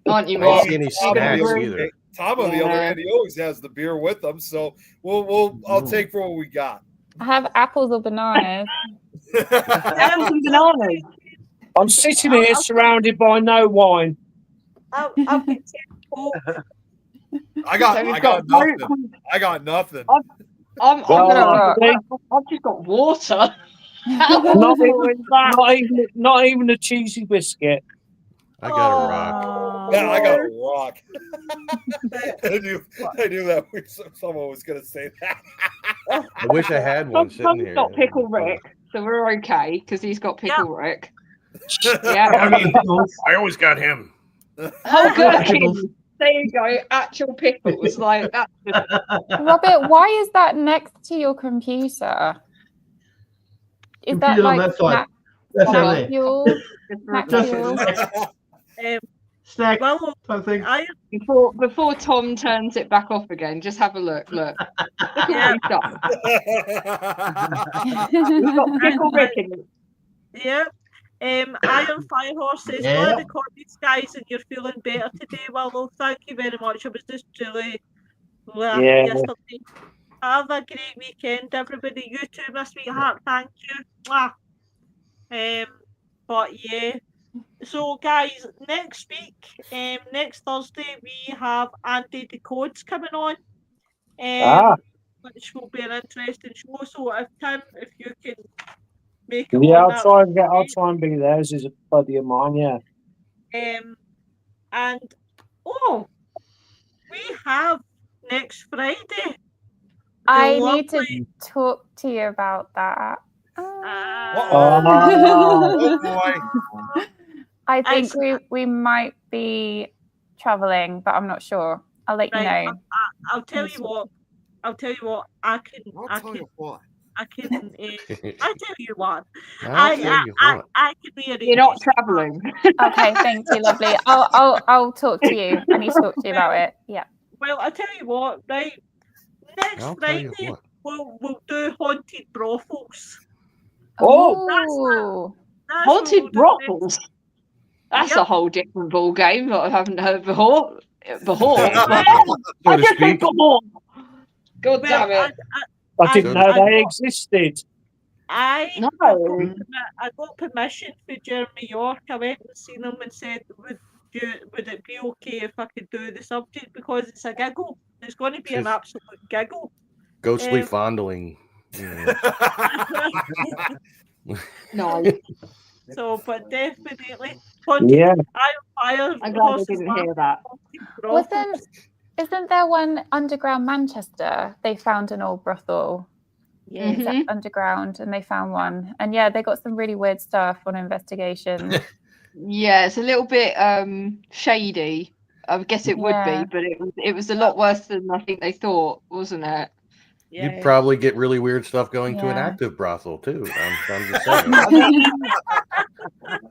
Aren't you, I don't Mark? see any snacks either. Tom, on the other hand, he always has the beer with him, so I'll take for what we got. I have apples or bananas. Apples and bananas. I'm sitting here surrounded by no wine. I'll get 10 Coke. I got nothing. I got nothing. I've just got water. How awful is that? Not even a cheesy biscuit. I got a rock. Yeah, I got a rock. I knew that someone was going to say that. I wish I had one sitting Tom's here. got Pickle Rick, so we're okay because he's got Pickle Rick. Yeah. I always got him. Oh, good. There you go. Actual pickles. Like that's just... Robert, why is that next to your computer? Is that Computer on like that side. snack That's fuel? Just fuel? snack Well, something. Before Tom turns it back off again, just have a look. Look at what he's done. We've got Pickle Rick in it. Yeah. Iron Fire Horse says, glad to call these guys and you're feeling better today. Well, thank you very much. I was just really yesterday. Have a great weekend, everybody. You too, my sweetheart. Thank you. Mwah. But yeah. So guys, next week, next Thursday, we have Andy Decodes coming on. Which will be an interesting show. So if you can make it on I'll try and be there. This is a buddy of mine, yeah. And we have next Friday. I need to talk to you about that. I think we might be traveling, but I'm not sure. I'll let you know. I'll tell you what. I can rearrange. You're not traveling. Okay, thank you, lovely. I'll talk to you. I need to talk to you about it. Yeah. Well, I tell you what, right? Next Friday we'll do haunted brothels. Oh, haunted brothels. That's a whole different ball game that I haven't heard before. I just said before. God damn it! I didn't know they existed. I got permission for Jeremy York. I went and seen him and said, would it be okay if I could do the subject, because it's a giggle. It's going to be an absolute giggle. Ghostly fondling. No. So, but definitely. I'm glad I didn't hear that. Isn't there one underground Manchester? They found an old brothel. Yeah, it's underground, and they found one. And yeah, they got some really weird stuff on investigation. Yeah, it's a little bit shady. I guess it would be, but it was a lot worse than I think they thought, wasn't it? Yeah. You'd probably get really weird stuff going to an active brothel too. I'm just saying.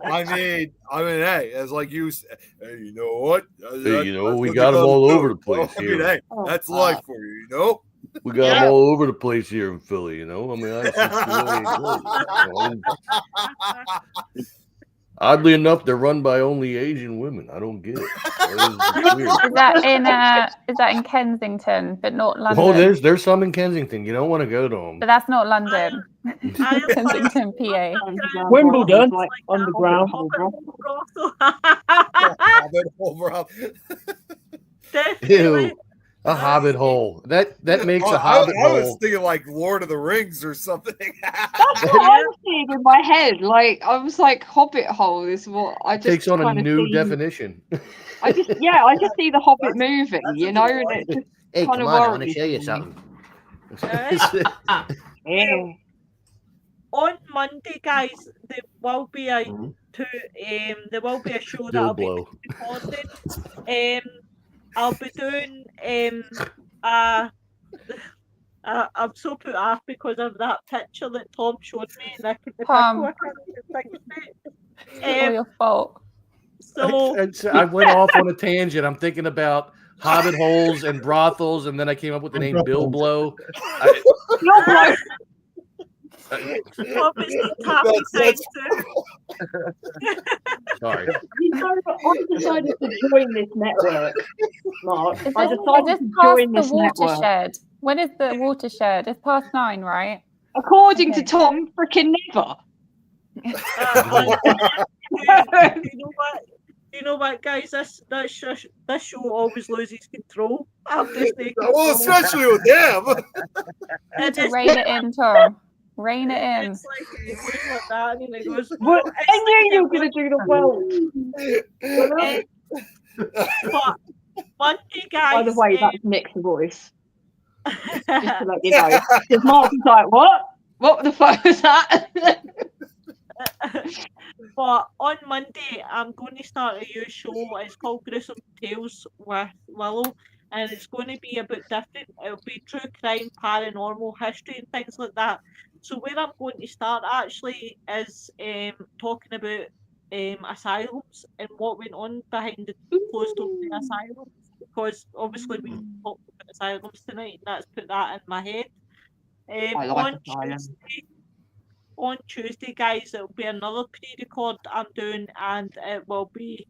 I mean, hey, as like you said, hey, you know what? We got them all over the place here. I mean, hey, that's life for you, you know? We got them all over the place here in Philly, you know? I mean, oddly enough, they're run by only Asian women. I don't get it. Is that in Kensington, but not London? Oh, there's some in Kensington. You don't want to go to them. But that's not London. Kensington, PA. Wimbledon, underground. Ew. A hobbit hole. That makes a hobbit hole. I was thinking like Lord of the Rings or something. That's what I was seeing in my head. Like I was like, hobbit hole is what I just takes on a new definition. I just see the Hobbit movie, you know, and it just hey, kind come of on, I worries want to show you something. On Monday, guys, there will be a show that I'll be recording. I'll be doing I'm so put off because of that picture that Tom showed me, and I can't even think of it. It's all your fault. So I went off on a tangent. I'm thinking about hobbit holes and brothels, and then I came up with the name Bill Blow. Sorry. I decided to join this network, Mark. I decided to join join this watershed. When is the watershed? It's past 9, right? According to Tom, freaking never. You know what, guys? This show always loses control. I'm just well, especially with him. Need to rein it in, Tom. Rein it in. It's like it goes like that, and then it goes. But I knew you were going to do the well. But Monday, guys. By the way, that's Nick's voice. Just to let you know. Because Mark was like, what? What the fuck was that? But on Monday, I'm going to start a new show. It's called Gruesome Tales with Willow, and it's going to be a bit different. It'll be true crime, paranormal, history, and things like that. So where I'm going to start actually is talking about asylums and what went on behind the closed doors of the asylums. Because obviously we talked about asylums tonight, and that's put that in my head. I like asylums. On Tuesday, guys, it'll be another pre-record I'm doing, and it will be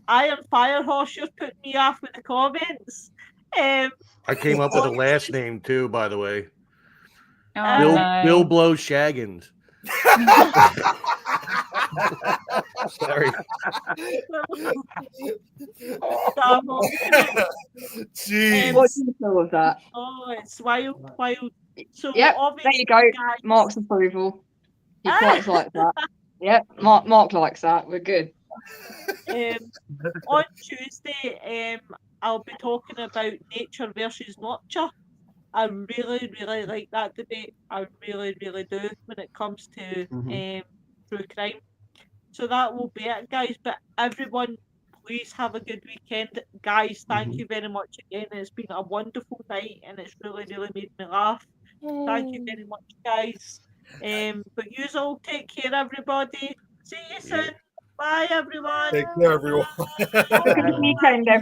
Iron Firehorse. You've put me off with the comments. I came up with a last name too, by the way. Oh, Bill Blow Shaggins. Sorry. Jeez. What do you feel of that? Oh, it's wild. So yep, there you go. Guys, Mark's approval. He quite likes that. Yep, Mark likes that. We're good. On Tuesday, I'll be talking about nature versus nurture. I really, really like that debate. I really, really do when it comes to true crime. So that will be it, guys. But everyone, please have a good weekend. Guys, thank you very much again. It's been a wonderful night, and it's really, really made me laugh. Thank you very much, guys. But you all take care, everybody. See you soon. Bye, everyone. Take care, everyone. Have a good weekend, everybody.